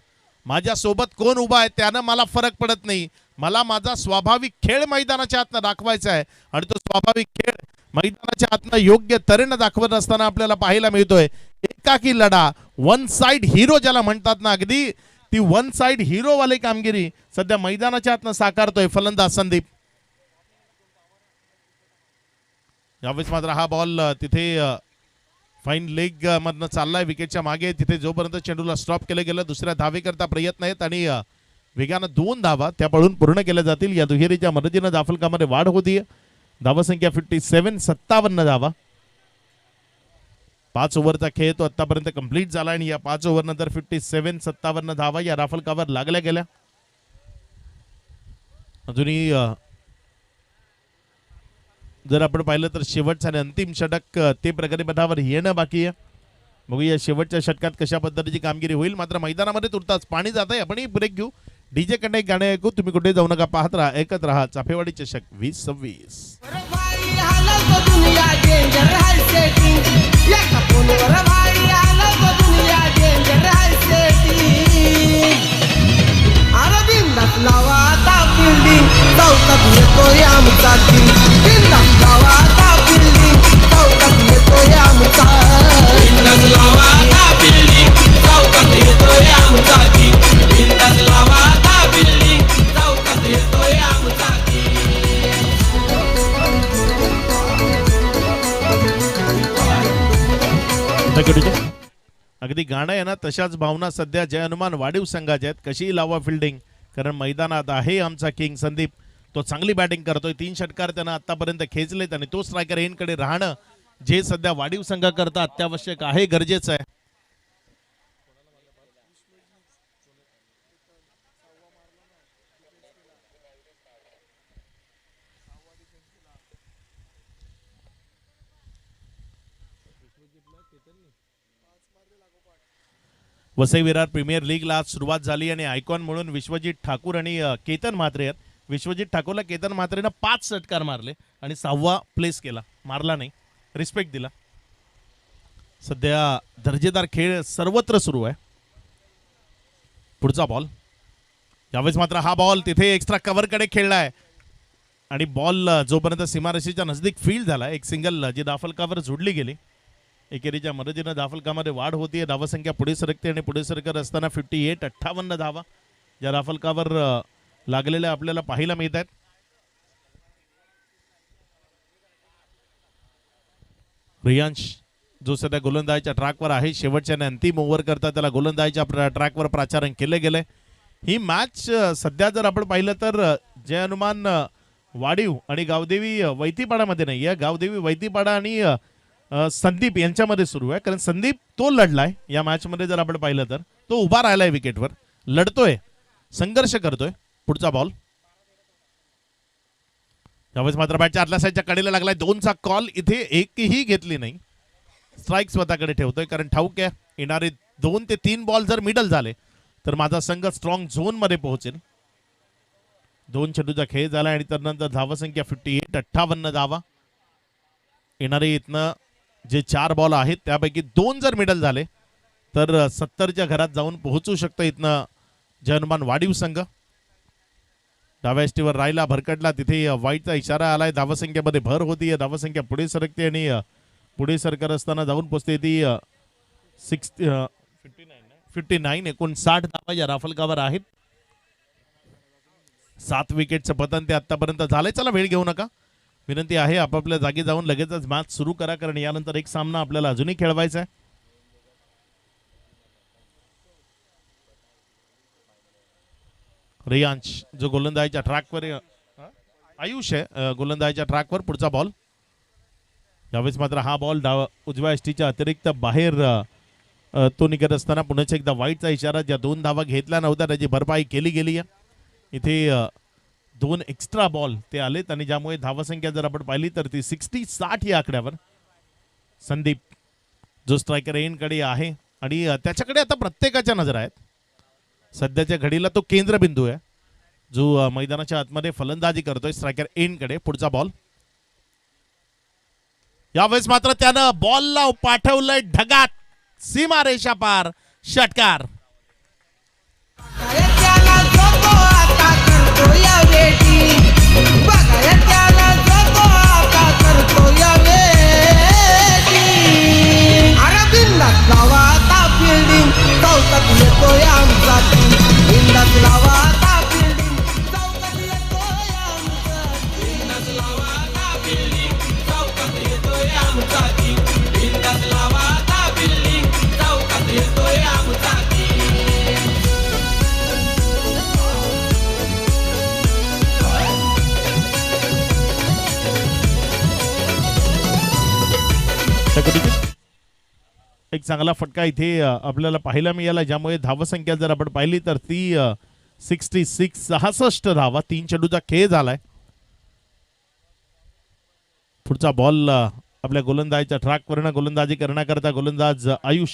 Speaker 1: माझ्या सोबत कोण उभा आहे त्यानं मला फरक पडत नाही, मला माझा स्वाभाविक खेळ मैदानाच्या आतनं दाखवायचा आहे आणि तो स्वाभाविक खेळ मैदानाच्या आतनं योग्य तऱ्हेनं दाखवत असताना आपल्याला पाहायला मिळतोय. एकाकी लढा, वन साइड हिरो ज्याला म्हणतात ना, अगदी ती वन साइड हिरो वाली कामगिरी सध्या मैदानाच्या आतनं साकारतोय फलंदाज संदीप. यावेळेस मात्र हा बॉल तिथे फाईन लेग मधनं चाललाय विकेटच्या मागे. तिथे जोपर्यंत चेंडूला स्टॉप केलं गेलं, दुसऱ्या धावेकरता प्रयत्न आहेत आणि वेगानं 2 धावा त्या पळून पूर्ण केल्या जातील. या दुहेरीच्या मदतीनं धावफलकामध्ये वाढ होतीये. धावसंख्या 57 57 धावा. 5 ओव्हरचा खेळ तो आतापर्यंत कंप्लीट झाला आणि या 5 ओव्हर नंतर 57 57 धावा या धावफलकावर लागल्या गेल्या. अजूनही जर आपण पाहिलं तर शेवटचा आणि अंतिम षटक ते प्रगती पथावर येणं बाकी आहे. बघूया शेवटच्या षटकात कशा पद्धतीची कामगिरी होईल. मात्र मैदानामध्ये तुर्तास पाणी जात आहे. आपण ब्रेक घेऊ, डीजे कडे एक गाणे ऐकू. तुम्ही कुठे जाऊ नका, पाहत राहा, ऐकत राहा चाफेवाडी चषक 2026. अगदी गाणं आहे ना, तशाच भावना सध्या जय हनुमान वाढीव संघाच्या आहेत. कशी लावा फिल्डिंग, कारण मैदानात आहे आमचा किंग संदीप, तो चांगली बॅटिंग करतोय. 3 षटकार त्यानं आतापर्यंत खेचलेत आणि तो स्ट्रायकर एनकडे राहणं जे सध्या वाढीव संघ करता अत्यावश्यक आहे, गरजेचं आहे. वसई विरार प्रीमियर लीगला आज सुरुवात झाली आणि आयकॉन म्हणून विश्वजित ठाकूर आणि केतन म्हात्रे आहेत. विश्वजित ठाकूरला केतन म्हात्रेनं 5 षटकार मारले आणि 6वा प्लेस केला, मारला नाही, रिस्पेक्ट दिला. सध्या दर्जेदार खेळ सर्वत्र सुरू आहे. पुढचा बॉल. यावेळेस मात्र हा बॉल तिथे एक्स्ट्रा कव्हरकडे खेळलाय आणि बॉल जोपर्यंत सीमारेषेच्या नजदीक फील्ड झाला, एक सिंगल जी धावफलकावर जोडली गेली. एकेरीच्या मदतीनं धावफलकामध्ये वाढ होतीये. धावसंख्या पुढे सरकते आणि पुढे सरकत असताना 58 58 धावा या धावफलकावर लागलेल्या आपल्याला पाहायला मिळत आहेत. रियांश जो सध्या गोलंदाजीच्या ट्रॅकवर आहे, शेवटच्या अंतिम ओव्हर करता त्याला गोलंदाजीच्या ट्रॅकवर प्राचारण केले गेले. ही मॅच सध्या जर आपण पाहिलं तर जय हनुमान वाडीव आणि गावदेवी वैतीपाडामध्ये नाही आहे, गावदेवी वैतीपाडा आणि संदीप यांच्यामध्ये सुरू आहे. कारण संदीप तो लढलाय या मॅच मध्ये, जर आपण पाहिलं तर तो उभा राहिलाय विकेटवर लढतोय, संघर्ष करतोय. पुढचा बॉल यावेळेस मात्र बॅटच्या आतल्या साईडच्या कडेला लागलाय. 2चा कॉल, इथे एकही घेतली नाही. स्ट्राईक स्वतःकडे ठेवतोय कारण ठाऊक आहे येणारे 2 ते 3 बॉल जर मिडल झाले तर माझा संघ स्ट्रॉंग झोन मध्ये पोहोचेल. 2 चेंडूचा खेळ झाला आणि त्यानंतर धावसंख्या 58, 58 धावा. येणारे इथनं जे 4 बॉल आहेत त्यापैकी 2 जर मिडल झाले तर 70च्या घरात जाऊन पोहोचू शकतो इथनं जयनुमान वाढीव संघ. डाव्या एसटीवर राहिला, भरकटला, तिथे वाईटचा इशारा आलाय. धावसंख्येमध्ये भर होती, धावसंख्या पुढे सरकते आणि पुढे सरकत असताना जाऊन पोहोचते ती 59. 59 धावा या राफलकावर आहेत. 7 विकेटचं पतन ते आतापर्यंत झालंय. चला वेळ घेऊ नका, विनंती आहे आपापल्या जागी जाऊन लगेचच मॅच सुरू करा कारण यानंतर एक सामना आपल्याला अजूनही खेळवायचा आहे. रियांश जो गोलंदाजीच्या ट्रॅकवर, आयुष आहे गोलंदाजीच्या ट्रॅकवर. पुढचा बॉल यावेळेस मात्र हा बॉल उजव्या एसटीच्या अतिरिक्त बाहेर तो निघत असताना पुन्हा एकदा वाईटचा इशारा. ज्या 2 धावा घेतल्या नव्हत्या त्याची भरपाई केली गेली आहे. इथे 2 एक्स्ट्रा बॉल ते आलेत आणि ज्यामुळे धावसंख्या जर आपण पाहिली तर ती 60-60 या आकड्यावर. संदीप जो स्ट्रायकर एंडकडे आहे आणि त्याच्याकडे आता प्रत्येकाच्या नजर आहेत. सध्याच्या घडीला तो केंद्रबिंदू आहे जो मैदानाच्या आतमध्ये फलंदाजी करतोय स्ट्रायकर एंडकडे. पुढचा बॉल यावेळेस मात्र त्यानं बॉलला पाठवलंय ढगात, सीमारेषा पार, षटकार.
Speaker 2: त्याला जो तो आता करतो या वेटी, बघाया त्याला जो तो आता करतो या वेटी. अरे बिंदास लावा आता फिल्डिंग, चौकात येतोय आमचा टीम. बिंदास लावा आता फिल्डिंग, चौकात येतोय आमचा टीम. बिंदास लावा आता फिल्डिंग, चौकात येतोय आमचा टीम. बिंदास लावा आता फिल्डिंग, चौकात येतोय आमचा टीम.
Speaker 1: एक चांगला फटका इथे आपल्याला पाहायला मिळाला ज्यामुळे धावसंख्या जर आपण पाहिली तर ती 66 धावा. 3 चेंडूचा खेळ झालाय. पुढचा बॉल आपल्या गोलंदाजीच्या ट्रॅकवरनं गोलंदाजी करण्याकरता गोलंदाज आयुष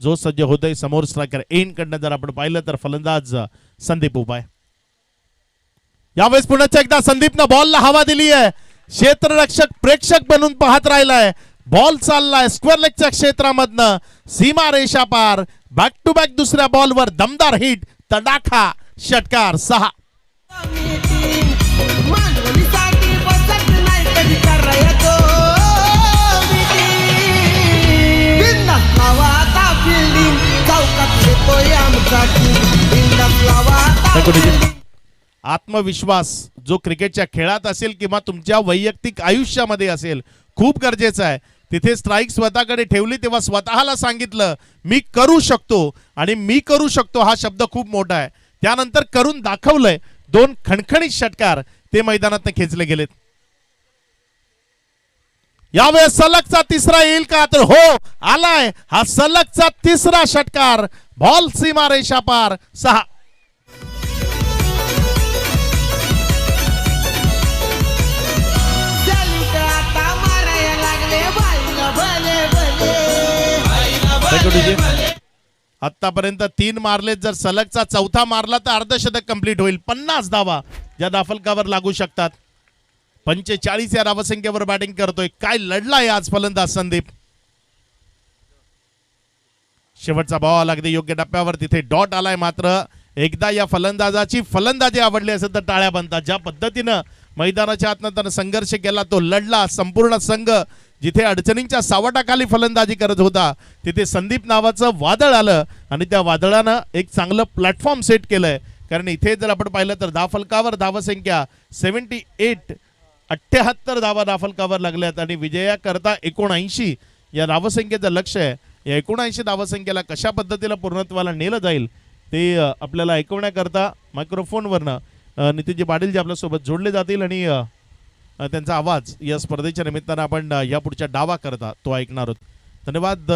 Speaker 1: जो सज्ज होतोय. समोर स्ट्रायकर एंड कडनं जर आपण पाहिलं तर फलंदाज संदीप उपाय. यावेळेस पुन्हा एकदा संदीपनं बॉलला हवा दिली आहे. क्षेत्ररक्षक प्रेक्षक बनून पाहत राहिलाय. बॉल चाललाय स्क्वेअर लेगच्या क्षेत्रामधनं, सीमा रेषा पार. बॅक टू बॅक दुसऱ्या बॉलवर दमदार हिट, तडाखा, षटकार. 6.
Speaker 2: मानवलीसाठी बसत नाही कधी करायचो बिंदास लावा आता फिल्डिंग, चौकात येतोय आमचा टीम. बिंदास लावा आता फिल्डिंग.
Speaker 1: आत्मविश्वास जो क्रिकेटच्या खेळात असेल किंवा तुमच्या वैयक्तिक आयुष्यामध्ये असेल खूप गरजेचं आहे. तिथे स्ट्राईक स्वतःकडे ठेवली तेव्हा स्वतःला सांगितलं मी करू शकतो, आणि मी करू शकतो हा शब्द खूप मोठा आहे. त्यानंतर करून दाखवलंय. 2 खणखणीत षटकार ते मैदानात खेचले गेलेत. यावेळेस सलगचा तिसरा येईल का, तर हो आलाय हा सलगचा तिसरा षटकार. बॉल सीमा रेषा पार. 6. आतापर्यंत 3 मारलेत, जर सलगचा चौथा मारला तर अर्धशतक कंप्लीट होईल. 50 धावा ज्या दाफलकावर लागू शकतात. 45 या धावसंख्येवर बॅटिंग करतोय. काय लढलाय आज फलंदाज संदीप. शेवटचा बॉल अगदी योग्य टप्प्यावर, तिथे डॉट आलाय. मात्र एकदा या फलंदाजाची फलंदाजी आवडली असेल तर टाळ्या बनतात. ज्या पद्धतीनं मैदानाच्या आतनं त्यानं संघर्ष केला, तो लढला. संपूर्ण संघ जिथे अडचणींच्या सावटाखाली फलंदाजी करत होता तिथे संदीप नावाचं वादळ आलं आणि त्या वादळानं एक चांगलं प्लॅटफॉर्म सेट केलंय. कारण इथे जर आपण पाहिलं तर धावफलकावर धावसंख्या 78 धावा धावफलकावर लागल्यात आणि विजयाकरता 79 या धावसंख्येचं लक्ष आहे. या 79 धावसंख्येला कशा पद्धतीनं पूर्णत्वाला नेलं जाईल ते आपल्याला ऐकवण्याकरता मायक्रोफोनवरनं नितीनजी पाटील जे आपल्यासोबत जोडले जातील आणि त्यांचा आवाज या स्पर्धेच्या निमित्तानं आपण या पुढच्या डावा करता तो ऐकणार आहोत. धन्यवाद.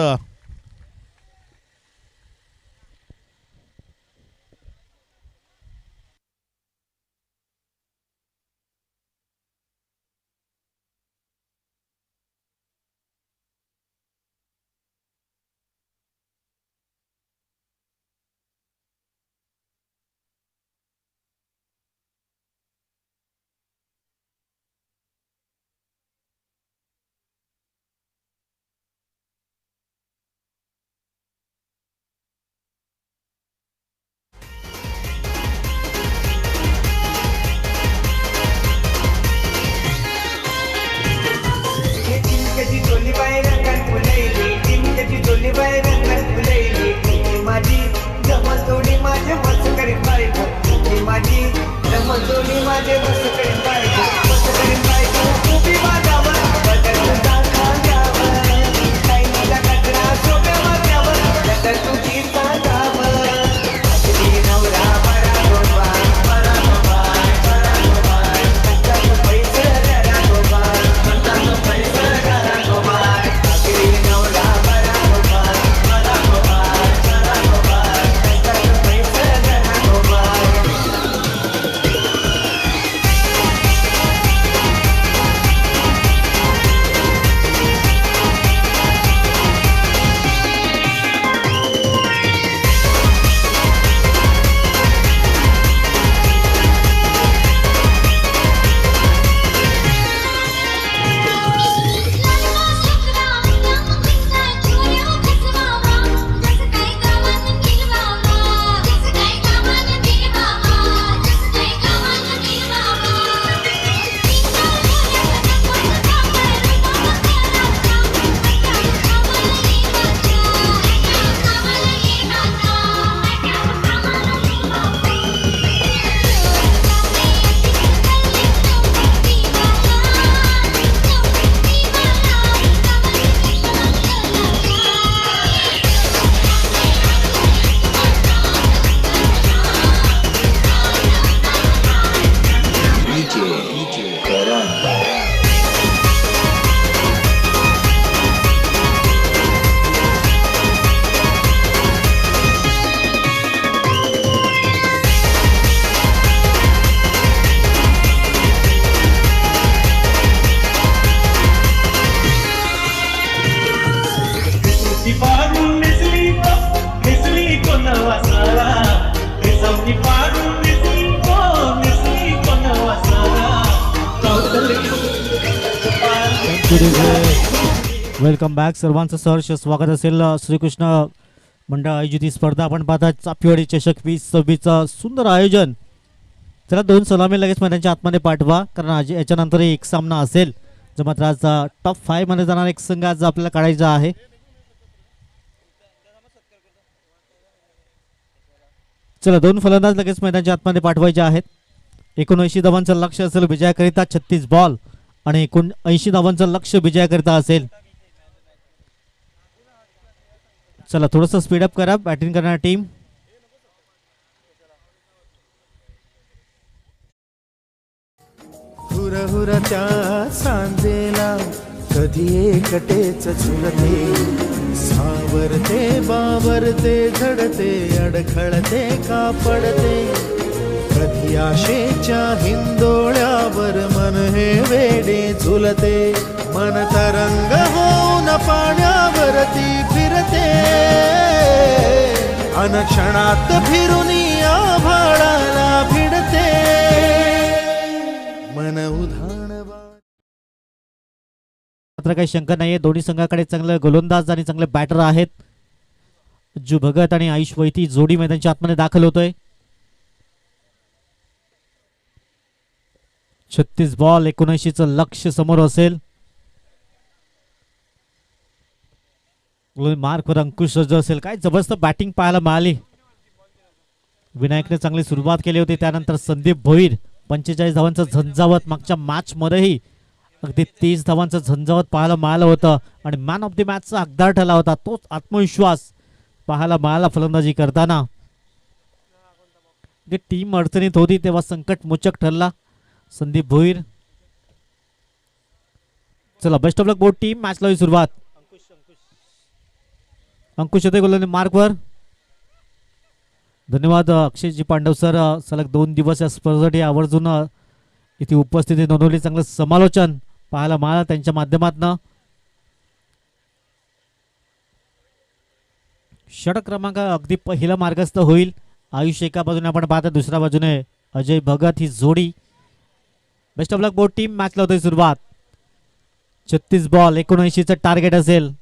Speaker 2: दोन्ही माझे बस करीन बायको उभी वाजावर बदल खांद्यावर काही माझा कचरा सोप्या माथ्यावर बदल तुझी सांगावर अगदी नवरा बरा गोबा पैसे जरा गोबा पैसे जरा गोबा अगदी नवरा बरा गोबा पैसे जरा गोबा
Speaker 4: वेलकम बॅक. सर्वांचं सहर्ष स्वागत असेल. श्रीकृष्ण मंडळ आयोजित ही स्पर्धा आपण पाहता चापेवाडी चषक 2026चं सुंदर आयोजन. चला 2 सलामी लगेच मैदानाच्या आतमध्ये पाठवा, कारण आज याच्यानंतर एक सामना असेल जो मात्र आज टॉप 5 मध्ये जाणार एक संघ आज आपल्याला काढायचा आहे. चला 2 फलंदाज लगेच मैदानाच्या आतमध्ये पाठवायचे आहेत. 79 धावांचं लक्ष असेल विजयाकरिता. 36 बॉल आणि 79 धावांचं लक्ष विजयाकरिता असेल. चला थोडंसं स्पीडअप करा बॅटिंग करणारी टीम.
Speaker 5: हुरहुरच्या सांजेला कधी एकटेच झुलते, सावरते बावरते झडते अडखळते का पडते, कधी आशेच्या हिंदोळ्यावर मन हे वेडे झुलते, मन तरंग होऊन पाण्यावरती फिरते, अनक्षणात फिरून आभाळाला भिडते, मन उधाण
Speaker 4: मात्र काही शंका नाहीये. दोन्ही संघाकडे चांगले गोलंदाज आणि चांगले बॅटर आहेत. जू भगत आणि आयुष वैती जोडी मैदानाच्या आतमध्ये दाखल होतोय. 36 बॉल 79चं लक्ष समोर असेल. मार्कवर अंकुश सज्ज असेल. काय जबरदस्त बॅटिंग पाहायला मिळाली. विनायकने चांगली सुरुवात केली होती. त्यानंतर संदीप भोईर 45 धावांचं झंझावत. मागच्या मॅच मध्येही अगदी 30 धावांचं झंझावत पाहायला मिळालं होतं आणि मॅन ऑफ द मॅचचा हकदार ठरला होता. तोच आत्मविश्वास पाहायला मिळाला फलंदाजी करताना. टीम अडचणीत होती तेव्हा संकट मोचक ठरला संदीप भोईर. चला best of luck board team. मॅचला होईल सुरुवात. अंकुश होते गोलंदाज मार्कवर. धन्यवाद अक्षयजी पांडव सर. सलग 2 दिवस या स्पर्धेसाठी आवर्जून इथे उपस्थिती नोंदवली. चांगलं समालोचन पाहायला मिळालं त्यांच्या माध्यमातून. षटक क्रमांक अगदी पहिला मार्गस्थ होईल. आयुष एका बाजूने आपण पाहता, दुसऱ्या बाजूने अजय भगत ही जोडी. Best of luck board team. मॅचला होते सुरुवात. 36 बॉल 79चं टार्गेट असेल.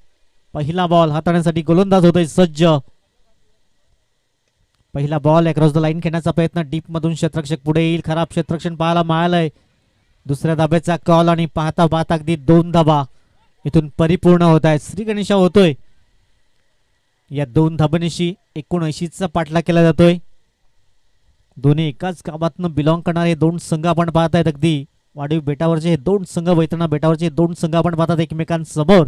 Speaker 4: पहिला बॉल हाताळण्यासाठी गोलंदाज होतोय सज्ज. पहिला बॉल अक्रॉस द लाईन खेळण्याचा प्रयत्न. डीप मधून क्षेत्ररक्षक पुढे येईल. खराब क्षेत्ररक्षण पाहायला मिळालंय. दुसऱ्या धाब्याचा कॉल आणि पाहता पाहता अगदी 2 धाबा इथून परिपूर्ण होत आहेत. श्री गणेशा होतोय. या 2 धाबांशी 79चा पाठलाग केला जातोय. दोन्ही एकाच गावातनं बिलॉंग करणारे हे दोन संघ आपण पाहत आहेत. अगदी वाढीव बेटावरचे हे दोन संघ, वैतरणा बेटावरचे हे दोन संघ आपण पाहतात एकमेकांसमोर.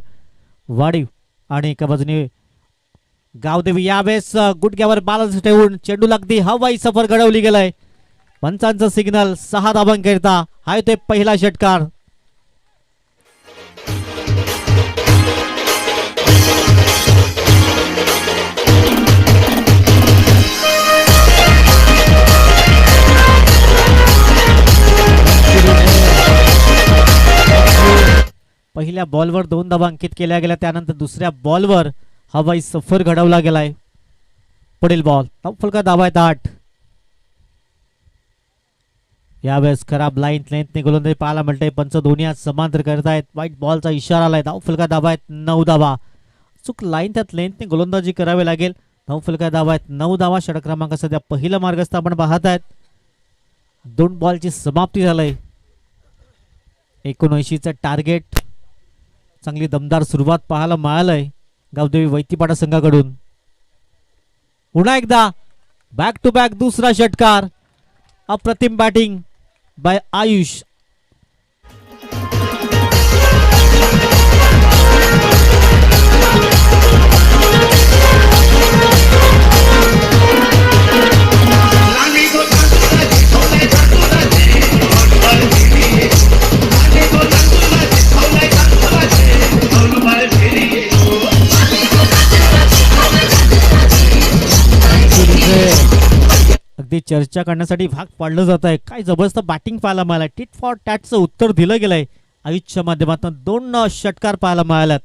Speaker 4: वाढीव आणि एका बाजूने गावदेवी. यावेळेस गुडघ्यावर बालन्स ठेवून चेंडूला अगदी हवाई सफर घडवली गेलाय. पंचांचं सिग्नल 6 धावांकरिता. हा ते पहिला षटकार. पहिल्या बॉलवर 2 धावा अंकित केल्या गेल्या. त्यानंतर दुसऱ्या बॉलवर हवाई सफर घडवला गेलाय. पुढील बॉल फलका धावा आहेत 8. यावेळेस खराब लाईन लेंथने गोलंदाजी पाहायला मिळते. पंच दोन्ही आज समांतर करतायत. व्हाईट बॉलचा इशारा आलाय. धाव फलका धावा आहेत 9 धावा. चूक लाईन त्यात लेंथने गोलंदाजी करावी लागेल. धाव फलका धावा आहेत 9 धावा. षटक क्रमांक सध्या पहिलं मार्गस्थ आपण पाहत आहेत. 2 बॉलची समाप्ती झालंय. 79चं टार्गेट. चांगली दमदार सुरुवात पाहायला मिळालंय गावदेवी वैतीपाडा संघाकडून. पुन्हा एकदा बॅक टू बॅक दुसरा षटकार. अप्रतिम बॅटिंग बाय आयुष. अगदी चर्चा करण्यासाठी भाग पाडलं जात आहे. काय जबरदस्त बॅटिंग पाहायला मिळालं. टिट फॉर टॅटचं उत्तर दिलं गेलंय आयुषच्या माध्यमातून. 2 षटकार पाहायला मिळाल्यात.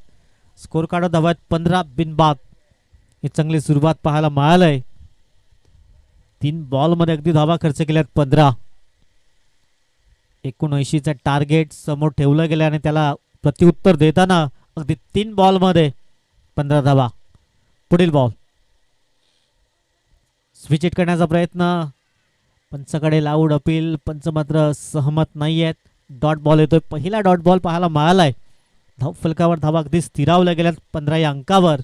Speaker 4: Score card धावात 15 बिनबाद. ही चांगली सुरुवात पाहायला मिळालंय. 3 बॉलमध्ये अगदी धावा खर्च केल्यात 15. 79चं टार्गेट समोर ठेवलं गेलं आणि त्याला प्रत्युत्तर देताना अगदी 3 बॉलमध्ये 15 धावा. पुढील बॉल स्विच हिट करण्याचा प्रयत्न. पंचाकडे लाऊड अपील. पंच मात्र सहमत नाही आहेत. डॉट बॉल येतोय. पहिला डॉट बॉल पाहायला मिळालाय. धाव फलकावर धावा अगदी स्थिरावल्या गेल्यात 15 या अंकावर.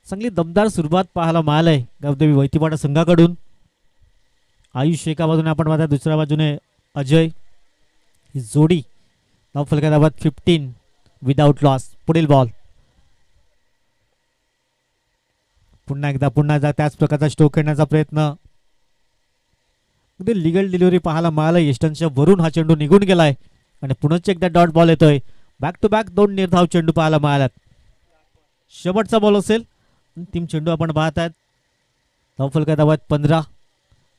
Speaker 4: चांगली दमदार सुरुवात पाहायला मिळालंय गावदेवी वैतीपाडा संघाकडून. आयुष एका बाजूने आपण पाहता, दुसऱ्या बाजूने अजय. ही जोडी. धाव फलका धावात 15 विदाउट लॉस. पुढील बॉल पुन्हा एकदा त्याच प्रकारचा स्ट्रोक करण्याचा प्रयत्न. अगदी लिगल डिलिव्हरी पाहायला मिळालं. यष्टनच्या वरून हा चेंडू निघून गेलाय आणि पुन्हा एकदा डॉट बॉल येतोय. बॅक टू बॅक 2 निर्धाव चेंडू पाहायला मिळाल्यात. शेवटचा बॉल असेल. अंतिम चेंडू आपण पाहत आहेत. धाव फलका धावात 15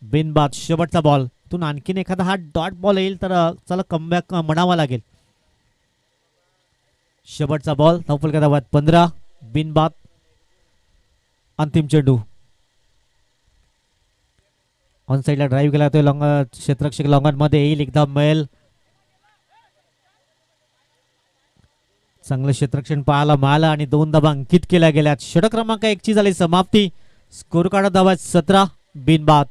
Speaker 4: बिनबाद. शेवटचा बॉल. तून आणखीन एखादा हा डॉट बॉल येईल तर चला कमबॅक म्हणावा लागेल. शेवटचा बॉल. धाव फलका धावात 15 बिनबाद. अंतिम चेंडू ऑन साइडला ड्राईव्ह केला तो लॉंग. क्षेत्ररक्षक लॉंगन मध्ये येईल. एकदा मिळेल. चांगलं क्षेत्ररक्षण पाहायला मिळालं आणि 2 धावा अंकित केल्या गेल्यात. षटक क्रमांक 1 ची झाली समाप्ती. स्कोर कार्ड धावा 17 बिनबाद.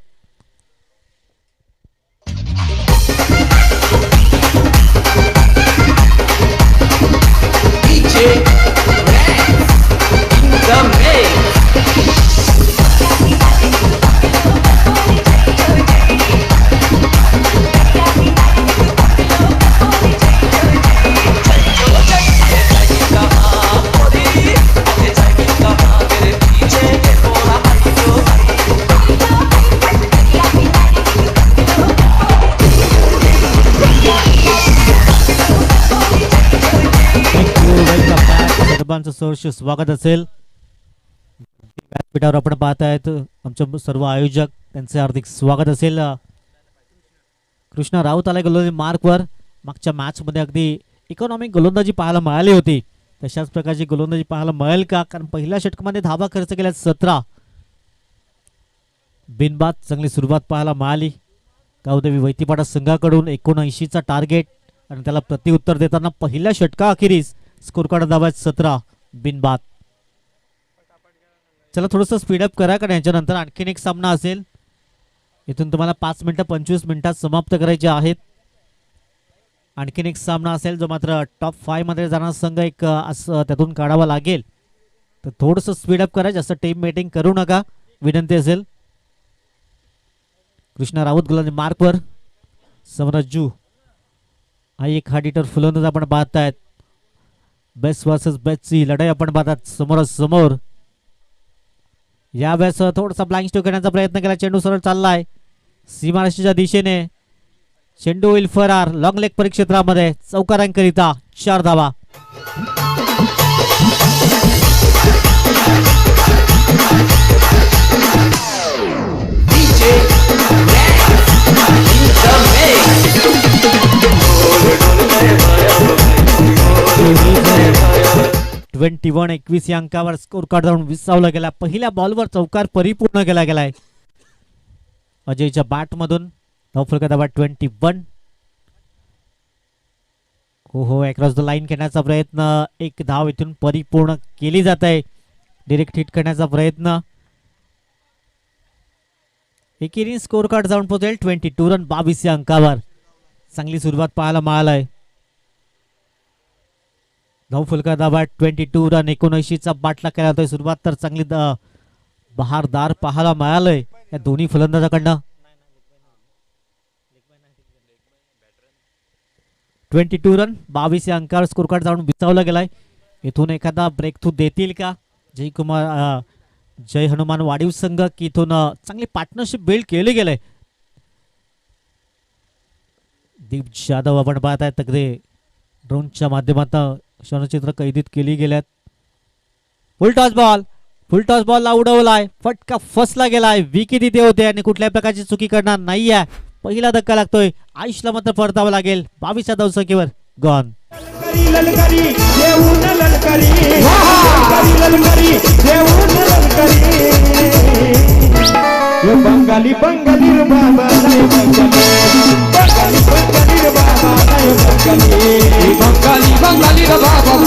Speaker 4: सहर्ष स्वागत असेल. व्यासपीठावर आपण पाहत आहेत आमचे सर्व आयोजक, त्यांचे हार्दिक स्वागत असेल. कृष्णा राऊत आला गोलंदाजी मार्कवर. मागच्या मॅच मध्ये अगदी इकॉनॉमिक गोलंदाजी पाहायला मिळाली होती. तशाच प्रकारची गोलंदाजी पाहायला मिळेल का? कारण पहिल्या षटकामध्ये धावा खर्च केल्या 17 बिनबाद. चांगली सुरुवात पाहायला मिळाली गावदेवी वैतीपाडा संघाकडून. 79चा टार्गेट आणि त्याला प्रत्युत्तर देताना पहिल्या षटका अखेरीस स्कोर कार्ड धावा 17 बिनबाद. चला थोडंसं स्पीडअप करा, कारण याच्यानंतर आणखीन एक सामना असेल. इथून तुम्हाला 5 मिनिटं 25 मिनिटात समाप्त करायचे आहेत. आणखीन एक सामना असेल जो मात्र टॉप 5 मध्ये जाणारा संघ एक असं त्यातून काढावा लागेल. तर थोडंसं स्पीडअप करा, जास्त टीम मीटिंग करू नका, विनंती असेल. कृष्णा राऊत गोलंदाजी मार्कवर. समरज्जू हा एक हार्ड हिटर फलंदाज आपण पाहतायत. बेस्ट वर्सेस बेस्टची लढाई आपण पाहतात समोरासमोर. यावेळेस थोडासा ब्लाइंड स्ट्रोक करण्याचा प्रयत्न केला. चेंडू सरळ चाललाय सीमारेषेच्या दिशेने. चेंडू होईल फरार लॉंग लेग परिक्षेत्रामध्ये. चौकारांकरिता 4 धावा. ट्वेंटी 21 या अंकावर स्कोर कार्ड जाऊन विसावला गेला. पहिल्या बॉलवर चौकार परिपूर्ण केला गेलाय. अजयच्या बॅट मधून धावफलकाचा बॅट 21. हो अक्रॉस द लाईन खेळण्याचा प्रयत्न. एक धाव इथून परिपूर्ण केली जात आहे. डिरेक्ट हिट करण्याचा प्रयत्न. एकेरी स्कोर कार्ड जाऊन पोहोचेल 22 रन 22 या अंकावर. चांगली सुरुवात पाहायला मिळालाय. धावफलकाचा बॅट 22 रन 79चा बाटला केला होता. सुरुवात तर चांगली बहारदार पाहायला मिळालंय या दोन्ही फलंदाजाकडनं. 22 रन 22 या अंकावर स्कोर कार्ड जाऊन विचावला गेलाय. इथून एखादा ब्रेक थ्रू देतील का जय हनुमान वाढीव संघ, की इथून चांगली पार्टनरशिप बिल्ड केली गेलंय. दीप जाधव आपण पाहत आहेत तगदे ड्रोनच्या माध्यमातून क्षणचित्र कैदीत केली गेल्यात. फुल टॉस बॉलला उडवलाय. फटका फसला गेलाय. विकेट इथे होते आणि कुठल्याही प्रकारची चुकी करणार नाहीये. पहिला धक्का लागतोय. आयुषला मात्र परतावं लागेल. 22 धावसंख्येवर गॉन.
Speaker 3: ललकारी देऊन ललकारी ललकारी देऊन ललकारी ये बंगाली बंगाली रे बाबा नाही बंगाली बंगाली रे बाबा नाही बंगाली बंगाली रे बाबा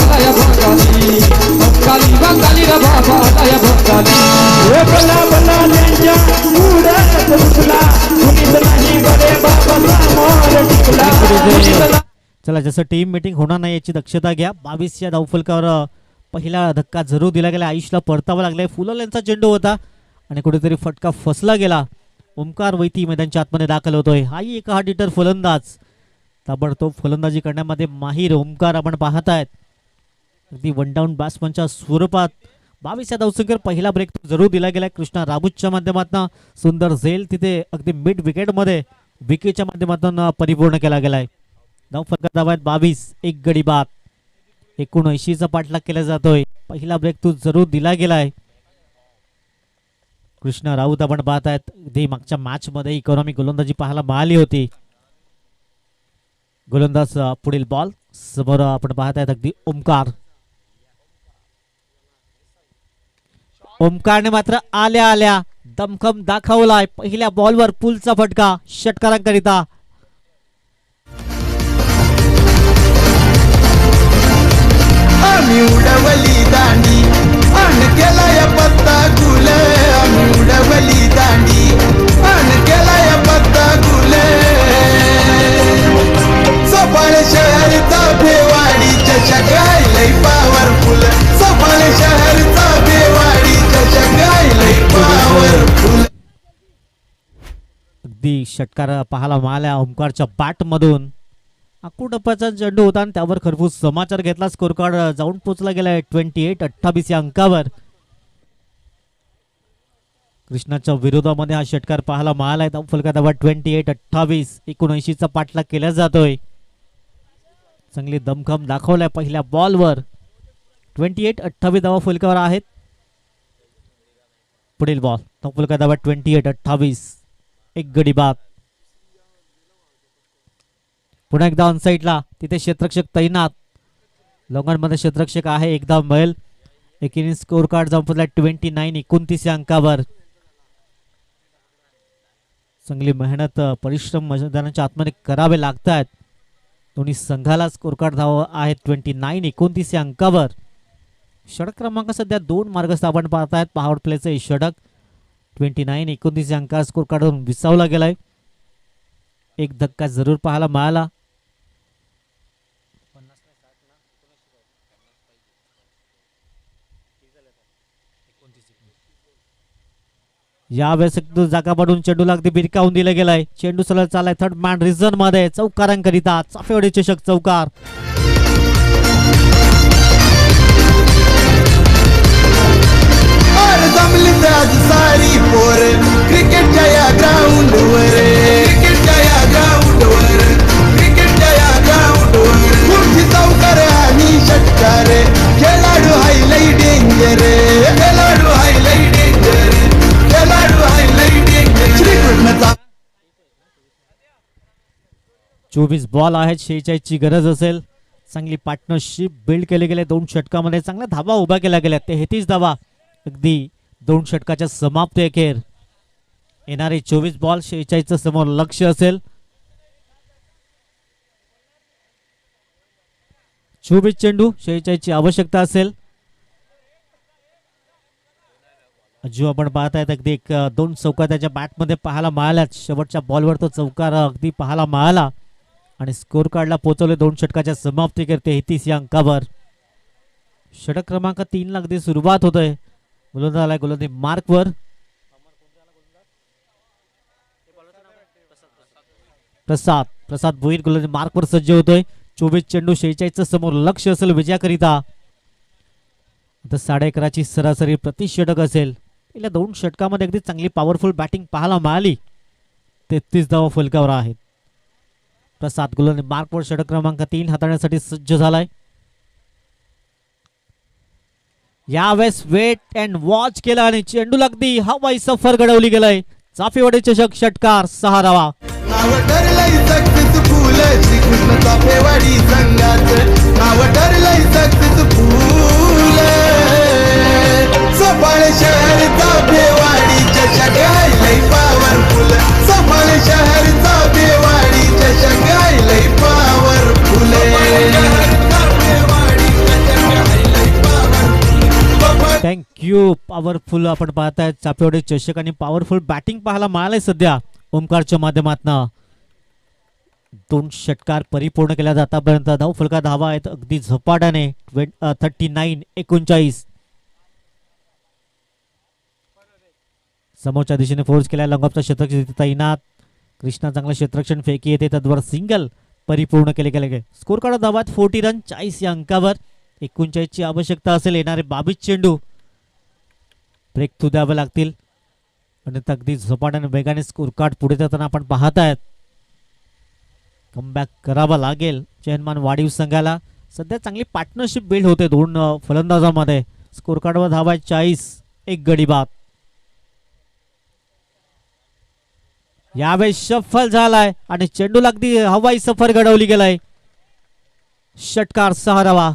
Speaker 3: नाही बंगाली रे बाबा नाही हे बला बला त्यांच्या उडत उठला कुणीच नाही बडे बाबा मोर टिकला.
Speaker 4: चला जसं टीम मीटिंग होणार नाही याची दक्षता घ्या. 22 या धावफलकावर पहिला धक्का जरूर दिला गेला. आयुषला परतावा लागलाय. फुललेंचा चेंडू होता आणि कुठेतरी फटका फसला गेला. ओमकार वैती मैदानाच्या आतमध्ये दाखल होतोय. हाही एक हार्ड हिटर फलंदाज. ताबडतोब फलंदाजी करण्यामध्ये माहीर ओमकार आपण पाहतायत. अगदी वन डाऊन बॅट्समनच्या स्वरूपात 22 या धावसंख्येवर पहिला ब्रेक जरूर दिला गेलाय. कृष्णा राबूतच्या माध्यमातून सुंदर झेल तिथे अगदी मिड विकेटमध्ये विकेटच्या माध्यमातून परिपूर्ण केला गेलाय. धावफलकाचा बॅट 22 एक गडी बाद. 79चा पाठलाग केला जातोय. पहिला ब्रेक तो जरूर दिला गेलाय. कृष्णा राऊत आपण पाहतायत. अगदी मागच्या मॅच मध्ये इकॉनॉमिक गोलंदाजी पाहायला मिळाली होती. गोलंदाज पुढील बॉल समोर आपण पाहतायत अगदी ओमकारने मात्र आल्या आल्या दमखम दाखवलाय. पहिल्या बॉलवर पुलचा फटका षटकारांकरिता.
Speaker 2: आम्ही उडवली दांडी अन केलाय पत्ता गुल. आम्ही उडवली दांडी अन केलाय पत्ता गुल. सफाळ शहरचा भेवाडी चषक लय पॉवरफुल. सफाळ शहरचा भेवाडी चषक लय पॉवरफुल.
Speaker 4: अगदी षटकार पाहायला मिळाल्या ओमकारच्या बॅट मधून. आकुटप्पाचा चेंडू होता आणि त्यावर खरपूस समाचार घेतला. स्कोर कार्ड जाऊन पोचला गेलाय 28 या अंकावर. कृष्णाच्या विरोधामध्ये हा षटकार पाहायला मिळालाय. धावफलकाचा बॅट 28 79चा पाठलाग केला जातोय. चांगली दमखम दाखवलाय पहिल्या बॉलवर. 28 धावा फलकावर आहेत. पुढील बॉल धावफलकाचा बॅट 28 एक गडी बाद. पुन्हा एकदा ऑन साईडला तिथे क्षेत्ररक्षक तैनात. लॉंगॉनमध्ये क्षेत्ररक्षक आहे. एकदा मिळेल. एकेरी स्कोर कार्ड जाऊन पोहोचला 29 या अंकावर. चांगली मेहनत परिश्रम मैदानाच्या आतमध्ये करावे लागतात. दोन्ही संघाला स्कोर कार्ड धाव आहेत 29 या अंकावर. षटक क्रमांक सध्या 2 मार्गस्थ आपण पाहतायत. पॉवर प्लेचं षटक 29 या अंकावर स्कोर कार्डवरून विसावला गेलाय. एक धक्का जरूर पाहायला मिळाला. यावेळेस जागा पडून चेंडूला अगदी बिरकावून दिला गेलाय. चेंडू सरळ चाललाय थर्ड मॅन रिझन मध्ये चौकारांकरिता चाफेवाडी चषक चौकार.
Speaker 5: अरे जमलीत आज सारी पोर क्रिकेटच्या या ग्राउंडवर, क्रिकेटच्या या ग्राउंडवर, क्रिकेटच्या या ग्राउंडवर कुठची चौकार आणि षटकार, खेळाडू हाय लई डेंजर, खेळाडू हाय लई डेंजर, खेळाडू हाय लई डेंजर. श्रीकृष्णचा
Speaker 4: 24 बॉल आहेत. 46 ची गरज असेल. चांगली पार्टनरशिप बिल्ड केले गेले. 2 षटकामध्ये चांगल्या धावा उभ्या केल्या गेल्या. 33 धावा अगदी 2 षटकाच्या समाप्ती अखेर. येणारे 24 बॉल 46 समोर लक्ष असेल. 24 चेंडू 46 ची आवश्यकता असेल. जो आपण पाहतायत अगदी 2 चौकार त्याच्या बॅटमध्ये पाहायला मिळाल्यात. शेवटच्या बॉलवर तो चौकार अगदी पाहायला मिळाला आणि स्कोर कार्डला पोहोचवले 2 षटकाच्या समाप्ती करते 33 या अंकावर. षटक क्रमांक 3 ला अगदी सुरुवात होतोय. गोलंदाज मार्कवर. प्रसाद भोईर गोलंदाज मार्कवर सज्ज होतोय. 24 चेंडू 46 समोर लक्ष असेल विजयाकरिता. आता 11.5ची सरासरी प्रति षटक असेल. पहिल्या 2 षटकामध्ये अगदी चांगली पॉवरफुल बॅटिंग पाहायला मिळाली. 33 धावा फलकावर आहेत. प्रसाद गोलंदाज मार्कवर षटक क्रमांक 3 हाताळण्यासाठी सज्ज झालाय. यावेळेस वेट अँड वॉच केला आणि चेंडूला अगदी हवाई सफर घडवली गेलाय. चाफेवाडी चषक षटकार 6 धावा.
Speaker 5: नाव ठरलंय सक्सेसफुल श्रीकृष्ण चाफेवाडी संघाचं, नाव ठरलंय सक्सेसफुल. सफाळ शहर चाफेवाडी चषक आहे लय पॉवरफुल, सफाळ शहर चाफेवाडी चषक आहे लय पॉवरफुल.
Speaker 4: थँक्यू. पॉवरफुल आपण पाहताय चाफेवाडी चषक आणि पॉवरफुल बॅटिंग पाहायला मिळालंय सध्या ओमकारच्या माध्यमातून. 2 षटकार परिपूर्ण केल्या जातापर्यंत धाव फलका धावा आहेत अगदी झपाट्याने. 39-39. समोरच्या दिशेने फोर्स केला. लंगॉपचा क्षेत्ररक्षण तैनात. कृष्णा चांगलं क्षेत्ररक्षण फेकी येते. त्याद्वारे सिंगल परिपूर्ण केले गेले. स्कोर कार्ड धावात 40 रन 40 या अंकावर. 39 ची आवश्यकता असेल. येणारे 22 चेंडू ब्रेक थ्रू द्यावे लागतील आणि अगदी झपाट्याने वेगाने स्कोर कार्ड पुढे जाताना आपण पाहतायत. कमबॅक करावा लागेल चेहनमान वाढीव संघाला. सध्या चांगली पार्टनरशिप बिल्ड होते 2 फलंदाजांमध्ये. स्कोर कार्डवर धावा 40. 1 गडी बाद. यावेळी शफल झालाय आणि चेंडूला अगदी हवाई सफर घडवली गेलाय. षटकार 6 धावा.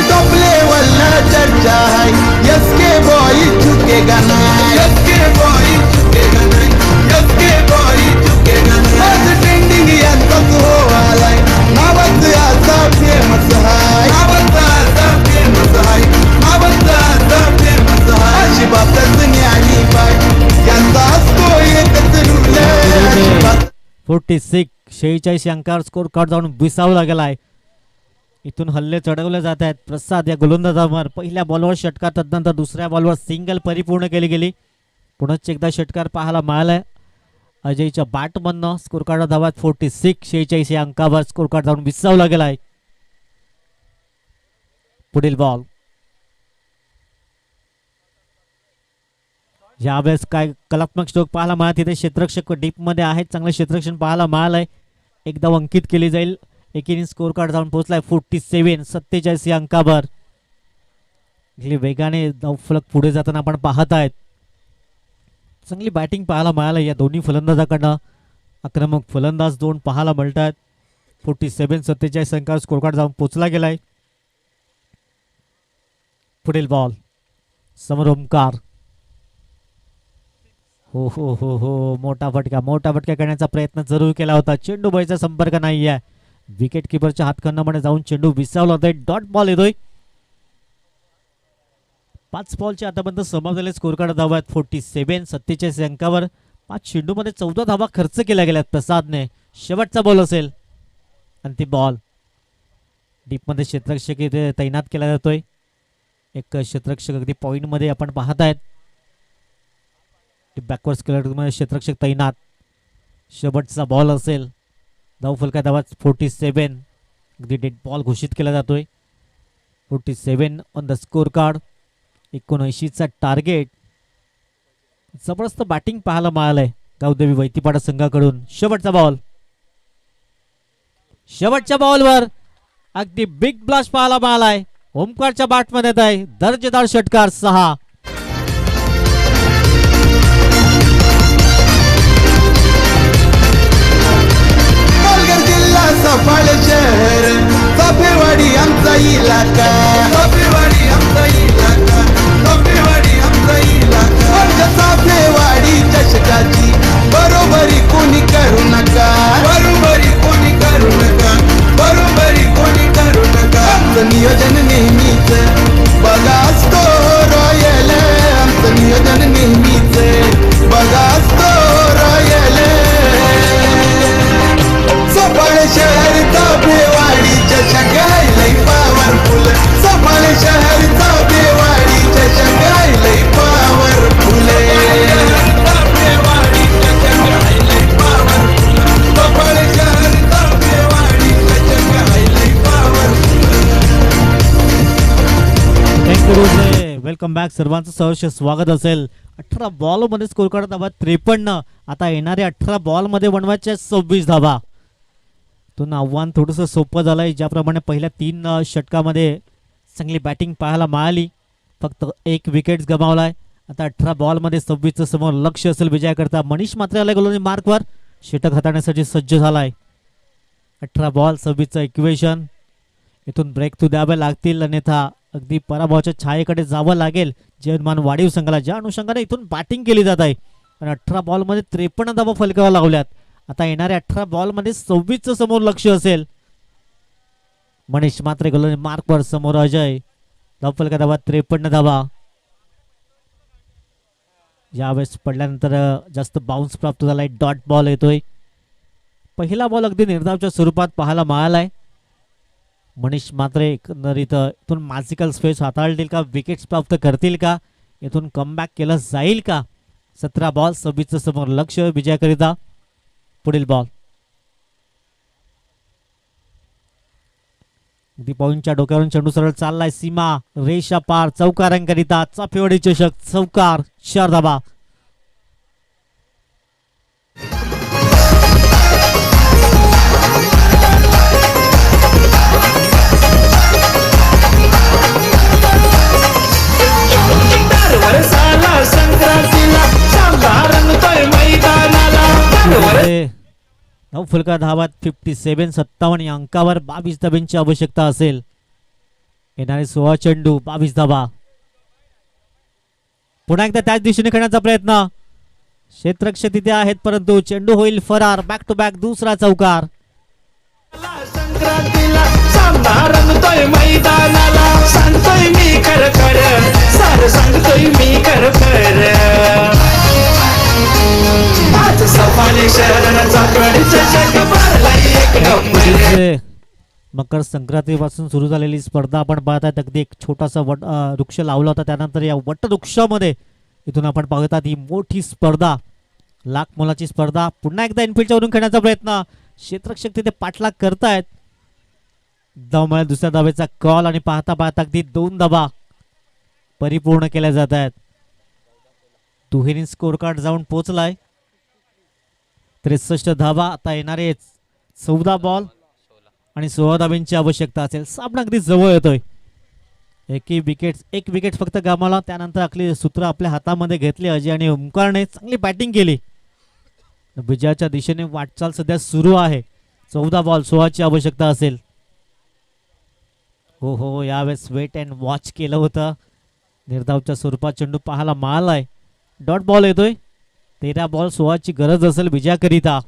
Speaker 5: टॉप लेवलला चर्चा है, यसके बॉय झुकेगा नहीं, यसके बॉय झुकेगा नहीं, यसके बॉय झुकेगा नहीं. आज ट्रेंडिंग यांचाच हो आलाय. नावाच आता फेमस हाय, नावाच आता फेमस हाय, नावाच आता फेमस हाय. अशी बातच न्यानी बाय यांचा असतो एकच रूल.
Speaker 4: 46 46 अंकावर स्कोर कार्ड जाऊन विसावला गेलाय. इथून हल्ले चढवले जात आहेत. प्रसाद या गोलंदाजावर पहिल्या बॉलवर षटकार, तदनंतर दुसऱ्या बॉलवर सिंगल परिपूर्ण केली गेली. पुनश्च एकदा षटकार पाहायला मिळालाय अजयच्या बॅटमधनं. स्कोर कार्ड धावात 46 46 या अंकावर स्कोर कार्ड जाऊन विसावला गेलाय. पुढील बॉल. यावेळेस काय कलात्मक स्ट्रोक पाहायला मिळाला. तिथे क्षेत्ररक्षक डीप मध्ये आहेत. चांगलं क्षेत्ररक्षण पाहायला मिळालंय. एकदा अंकित केली जाईल. एकीने स्कोर कार्ड जाऊन पोहोचलाय 47 47 या अंकावर. वेगाने धावफलक पुढे जाताना आपण पाहत आहेत. चांगली बॅटिंग पाहायला मिळालं या दोन्ही फलंदाजाकडनं. आक्रमक फलंदाज 2 पाहायला मिळत आहेत. 47 47 अंकावर स्कोर कार्ड जाऊन पोहोचला गेलाय. पुढील बॉल. समोर ओमकार. हो हो हो हो मोठा फटका करण्याचा प्रयत्न जरूर केला होता. चेंडू बळीचा संपर्क नाही आहे. विकेट किपरच्या हातखंडामध्ये जाऊन चेंडू विसावला होता. डॉट बॉल येतोय. 5 बॉलचे आतापर्यंत समाप्त झाले. स्कोर कार्ड धावा आहेत 47 47 अंकावर. 5 चेंडूमध्ये 14 धावा खर्च केल्या गेल्यात प्रसादने. शेवटचा बॉल असेल आणि ती बॉल डीपमध्ये क्षेत्ररक्षक इथे तैनात केला जातोय. एक क्षेत्ररक्षक अगदी पॉईंटमध्ये आपण पाहत आहेत. बॅकवर्ड स्केलमध्ये क्षेत्ररक्षक तैनात. शेवटचा बॉल असेल. धाव फलकात आवाज 47. अगदी डेड बॉल घोषित केला जातोय. 47 ऑन द स्कोर कार्ड. 79चा टार्गेट. जबरदस्त बॅटिंग पाहायला मिळालंय गावदेवी वैतीपाडा संघाकडून. शेवटचा बॉल. शेवटच्या बॉलवर अगदी बिग ब्लास्ट पाहायला मिळालाय. ओमकारच्या बॅटमध्ये येत आहे दर्जेदार षटकार 6.
Speaker 5: पालघर जिल्हा सफाळ शहर चाफेवाडी आमचा इलाका चाफेवाडी आमचा इलाका चाफेवाडी आमचा इलाका आमच्या चाफेवाडी चषकाची बरोबरी कोणी करू नका बरोबरी कोणी करू नका बरोबरी कोणी करू नका आमचं नियोजन नेहमीच बघा असतो रॉयल आमचं नियोजन नेहमीच बघा असतो रॉयल सफाळ शहर चाफेवाडी चषक लई पॉवरफुल सफाळ शहर चाफेवाडी चषक लई पॉवरफुल चाफेवाडी चषक लई पॉवरफुल सफाळ शहर चाफेवाडी चषक लई पॉवरफुल.
Speaker 4: थँक्यू. Welcome back. सर्वांचं सहर्ष स्वागत असेल. 18 बॉलमध्ये स्कोर करत धावा 53. आता येणाऱ्या 18 बॉलमध्ये बनवायच्या 26 धावा. तो आव्हान थोडंसं सोपं झालंय. ज्याप्रमाणे पहिल्या 3 षटकामध्ये चांगली बॅटिंग पाहायला मिळाली. फक्त 1 विकेट गमावलाय. आता 18 बॉलमध्ये 26चं समोर लक्ष असेल विजयाकरता. मनीष मात्र आलाय गोलंदाजी मार्कवर. षटक हाताळण्यासाठी सज्ज झालाय. 18 बॉल 26चं इक्वेशन. इथून ब्रेक थ्रू द्यावे लागतील अन्यथा अगदी पराभवाच्या छायेकडे जावं लागेल जयमान वाढीव संघाला. ज्या अनुषंगाने इथून बॅटिंग केली जात आहे आणि 18 बॉलमध्ये 53 धावा फलकावर लावल्यात. आता येणाऱ्या 18 बॉलमध्ये 26चं समोर लक्ष असेल. मनीष मात्रे गोलंदाजी मार्कवर. समोर अजय. धाव फलकात धावा 53 धावा. यावेळेस पडल्यानंतर जास्त बाउन्स प्राप्त झालाय. डॉट बॉल येतोय. पहिला बॉल अगदी निर्धावच्या स्वरूपात पाहायला मिळालाय. मनीष मात्रे एकंदरीत इथून मॅजिकल स्पेस हाताळतील का विकेट्स प्राप्त करतील का इथून कमबॅक केलं जाईल का. 17 बॉल 26चं समोर लक्ष विजयाकरिता. पुढील बॉल अगदी पॉईंटच्या डोक्यावरून चेंडू सरळ चाललाय. सीमा रेषा पार. चौकारांकरिता चाफेवाडी चषक चौकार 4 धावा.
Speaker 3: वर्षाला संक्रांतीला सामना रंगतोय मैदानाला
Speaker 4: धाव फलका धावात 57. 57 या अंकावर 22 धाब्यांची आवश्यकता असेल. येणारे 16 चेंडू 22 धावा. पुन्हा एकदा त्याच दिशेने खेळण्याचा प्रयत्न. क्षेत्ररक्षक तिथे आहेत परंतु चेंडू होईल फरार. बॅक टू बॅक दुसरा चौकार.
Speaker 3: संक्रांतीला सामना रंगतोय मैदानाला सांगतोय मी खर खर सार सांगतोय मी खर खर आज सफाळे शहराचा कडीचं जग भरलाय एक नंबर.
Speaker 4: मकर संक्रांतीपासून सुरू झालेली स्पर्धा आपण पाहत आहेत. अगदी एक छोटासा वृक्ष लावला होता. त्यानंतर या वटवृक्षामध्ये इथून आपण पाहतात ही मोठी स्पर्धा. लाख मोलाची स्पर्धा. पुन्हा एकदा इनफिल्डच्या वरून खेळण्याचा प्रयत्न. क्षेत्ररक्षक तिथे पाठलाग करतायत. धाव दुसऱ्या धावेचा कॉल आणि पाहता पाहता अगदी 2 धावा परिपूर्ण केल्या जात आहेत. दुहेरी स्कोर कार्ड जाऊन पोहोचलाय. 63 धावा. आता येणारे 14 बॉल आणि 16 धाब्यांची आवश्यकता असेल. सामना अगदी जवळ येतोय. एक विकेट फक्त गमावला. त्यानंतर आपली सूत्र आपल्या हातामध्ये घेतली. अजय आणि ओमकारने चांगली बॅटिंग केली. विजयाच्या दिशेने वाटचाल सध्या सुरू आहे. 14 बॉल 16ची आवश्यकता असेल. हो यावेळेस वेट अँड वॉच केलं होतं. निर्धावच्या स्वरूपात चेंडू पाहायला मिळालाय. डॉट बॉल येतोय. 13 बॉल 16ची गरज असेल विजयाकरिता.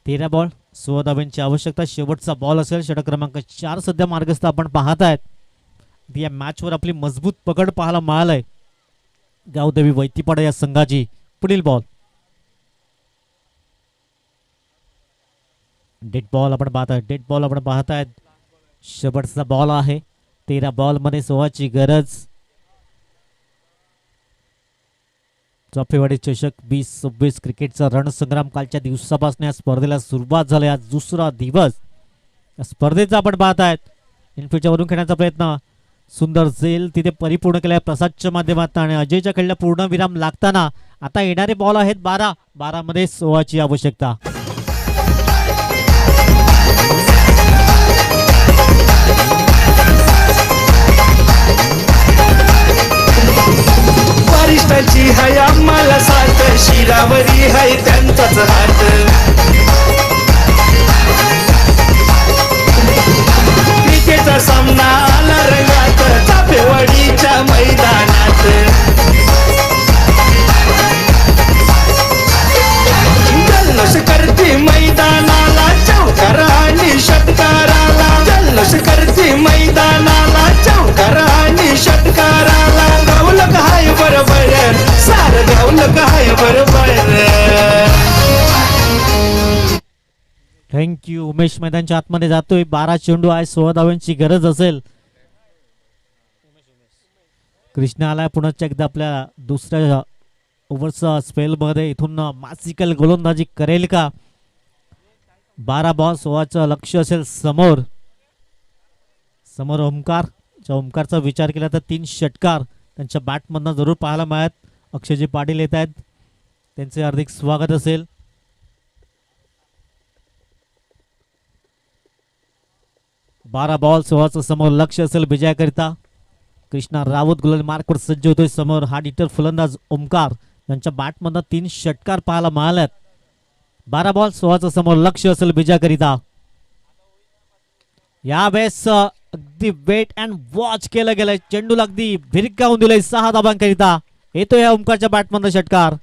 Speaker 4: 13 बॉल 16 धाब्यांची आवश्यकता. शेवटचा बॉल असेल. षटक क्रमांक 4 सध्या मार्गस्थ आपण पाहत आहेत. या मॅचवर आपली मजबूत पकड पाहायला मिळालाय गावदेवी वैतीपाडा या संघाची. पुढील बॉल डेड बॉल आपण पाहतायत शेवटचा बॉल आहे. 13 बॉलमध्ये 16ची गरज. ट्रॉफीवाडी चषक 2026 क्रिकेटचा रणसंग्राम कालच्या दिवसापासून या स्पर्धेला सुरुवात झाली. आज दुसरा दिवस या स्पर्धेचा आपण पाहतायत. इनफिल्डच्या वरून खेळण्याचा प्रयत्न सुंदर झेल तिथे परिपूर्ण केलाय प्रसादच्या माध्यमातून आणि अजयच्या खेळला पूर्ण विराम लागताना आता येणारे बॉल आहेत 12 मध्ये 16ची आवश्यकता.
Speaker 3: वरिष्ठांची हाय आम्हाला साथ, शिरावरी हाय त्यांचाच हात. क्रिकेटचा सामना आला रंगात, चापेवाडीच्या मैदानात. जल्लोष करते मैदानाला चौकार आणि षटकाराला. जल्लोष करते मैदानाला चौकार आणि षटकाराला. गावलं काय बरोबर, सारं गावलं काय बरोबर.
Speaker 4: थँक्यू. उमेश मैदानच्या आतमध्ये जातोय. 12 चेंडू आहे, 16 धावांची गरज असेल. कृष्णा आलाय पुन्हा एकदा आपल्या दुसऱ्या ओव्हरचा स्पेलमध्ये. इथून मासिकल गोलंदाजी करेल का? 12 बॉल 16चं लक्ष असेल समोर. ओमकारचा विचार केला तर 3 षटकार त्यांच्या बॅटमधनं जरूर पाहायला मिळत. अक्षयजी पाटील येत आहेत, त्यांचे हार्दिक स्वागत असेल. बारा बॉल 16चं समोर लक्ष असेल विजयाकरिता. कृष्णा राऊत गुलाल मार्कवर सज्ज होतोय. समोर हा डिटर फलंदाज ओमकार यांच्या बॅटमधनं 3 षटकार पाहायला मिळाल्यात. 12 बॉल 16चं समोर लक्ष असेल विजयाकरिता. यावेळेस अगदी वेट अँड वॉच केलं गेलंय. चेंडूला अगदी भिरकावून दिलंय 6 धाबांकरिता. येतोय या ओमकारच्या बॅटमधनं षटकार.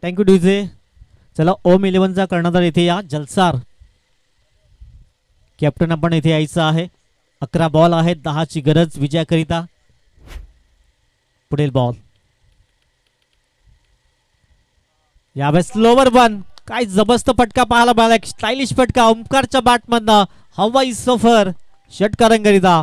Speaker 4: Thank you DJ. चला ओम 11चा कर्णधार इथे या. जलसार कॅप्टन आपण इथे यायचं आहे. 11 बॉल आहेत, 10ची गरज विजयाकरिता. पुढील बॉल यावेळेस स्लोवर वन. काय जबरदस्त फटका पाहायला मिळाला. स्टायलिश फटका ओमकारच्या बॅटमधनं. हवाई सफर षटकारांकरिता.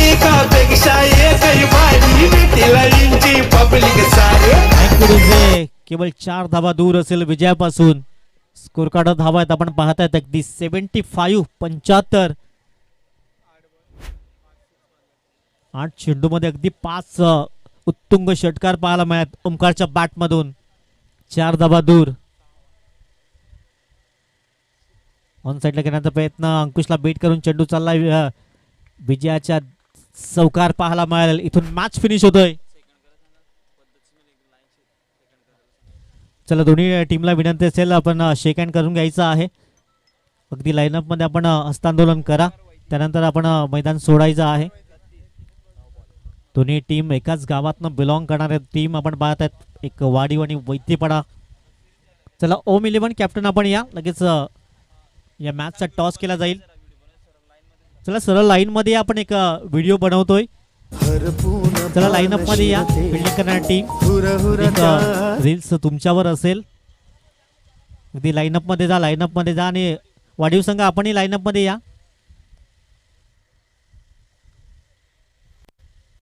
Speaker 3: एकापेक्षा एकही बाजी भेटीला इंची पब्लिक सारे.
Speaker 4: केवळ 4 धावा दूर असेल विजयापासून. स्कोर कार्ड धावा आहेत आपण पाहतायत अगदी 75 8 चेंडू मध्ये अगदी 5 उत्तुंग षटकार पाहायला मिळत ओमकारच्या बॅटमधून. 4 धावा दूर. ऑन साइडला घेण्याचा प्रयत्न अंकुशला बीट करून चेंडू चालला. विजयाच्या चौकार पाहायला मिळेल. इथून मॅच फिनिश होतोय. चला दोन्ही टीमला विनंती असेल आपण शेक हँड करून घ्यायचं आहे. अगदी लाईनअप मध्ये आपण हस्तांदोलन करा, त्यानंतर आपण मैदान सोडायचं आहे. दोन्ही टीम एकाच गावातनं बिलॉंग करणाऱ्या टीम आपण पाहत आहेत. एक वाडीव आणि वैद्यपाडा. चला ओम 11 कॅप्टन आपण या. लगेच या मॅचचा टॉस केला जाईल. चला सरळ लाईन मध्ये आपण एक व्हिडिओ बनवतोय. चला लाईनअप मध्ये या. फिल्डिंग करणारी टीम. रील्स तुमच्यावर असेल. अगदी लाईनअप मध्ये जा आणि वाढीव संघ आपणही लाईनअप मध्ये या.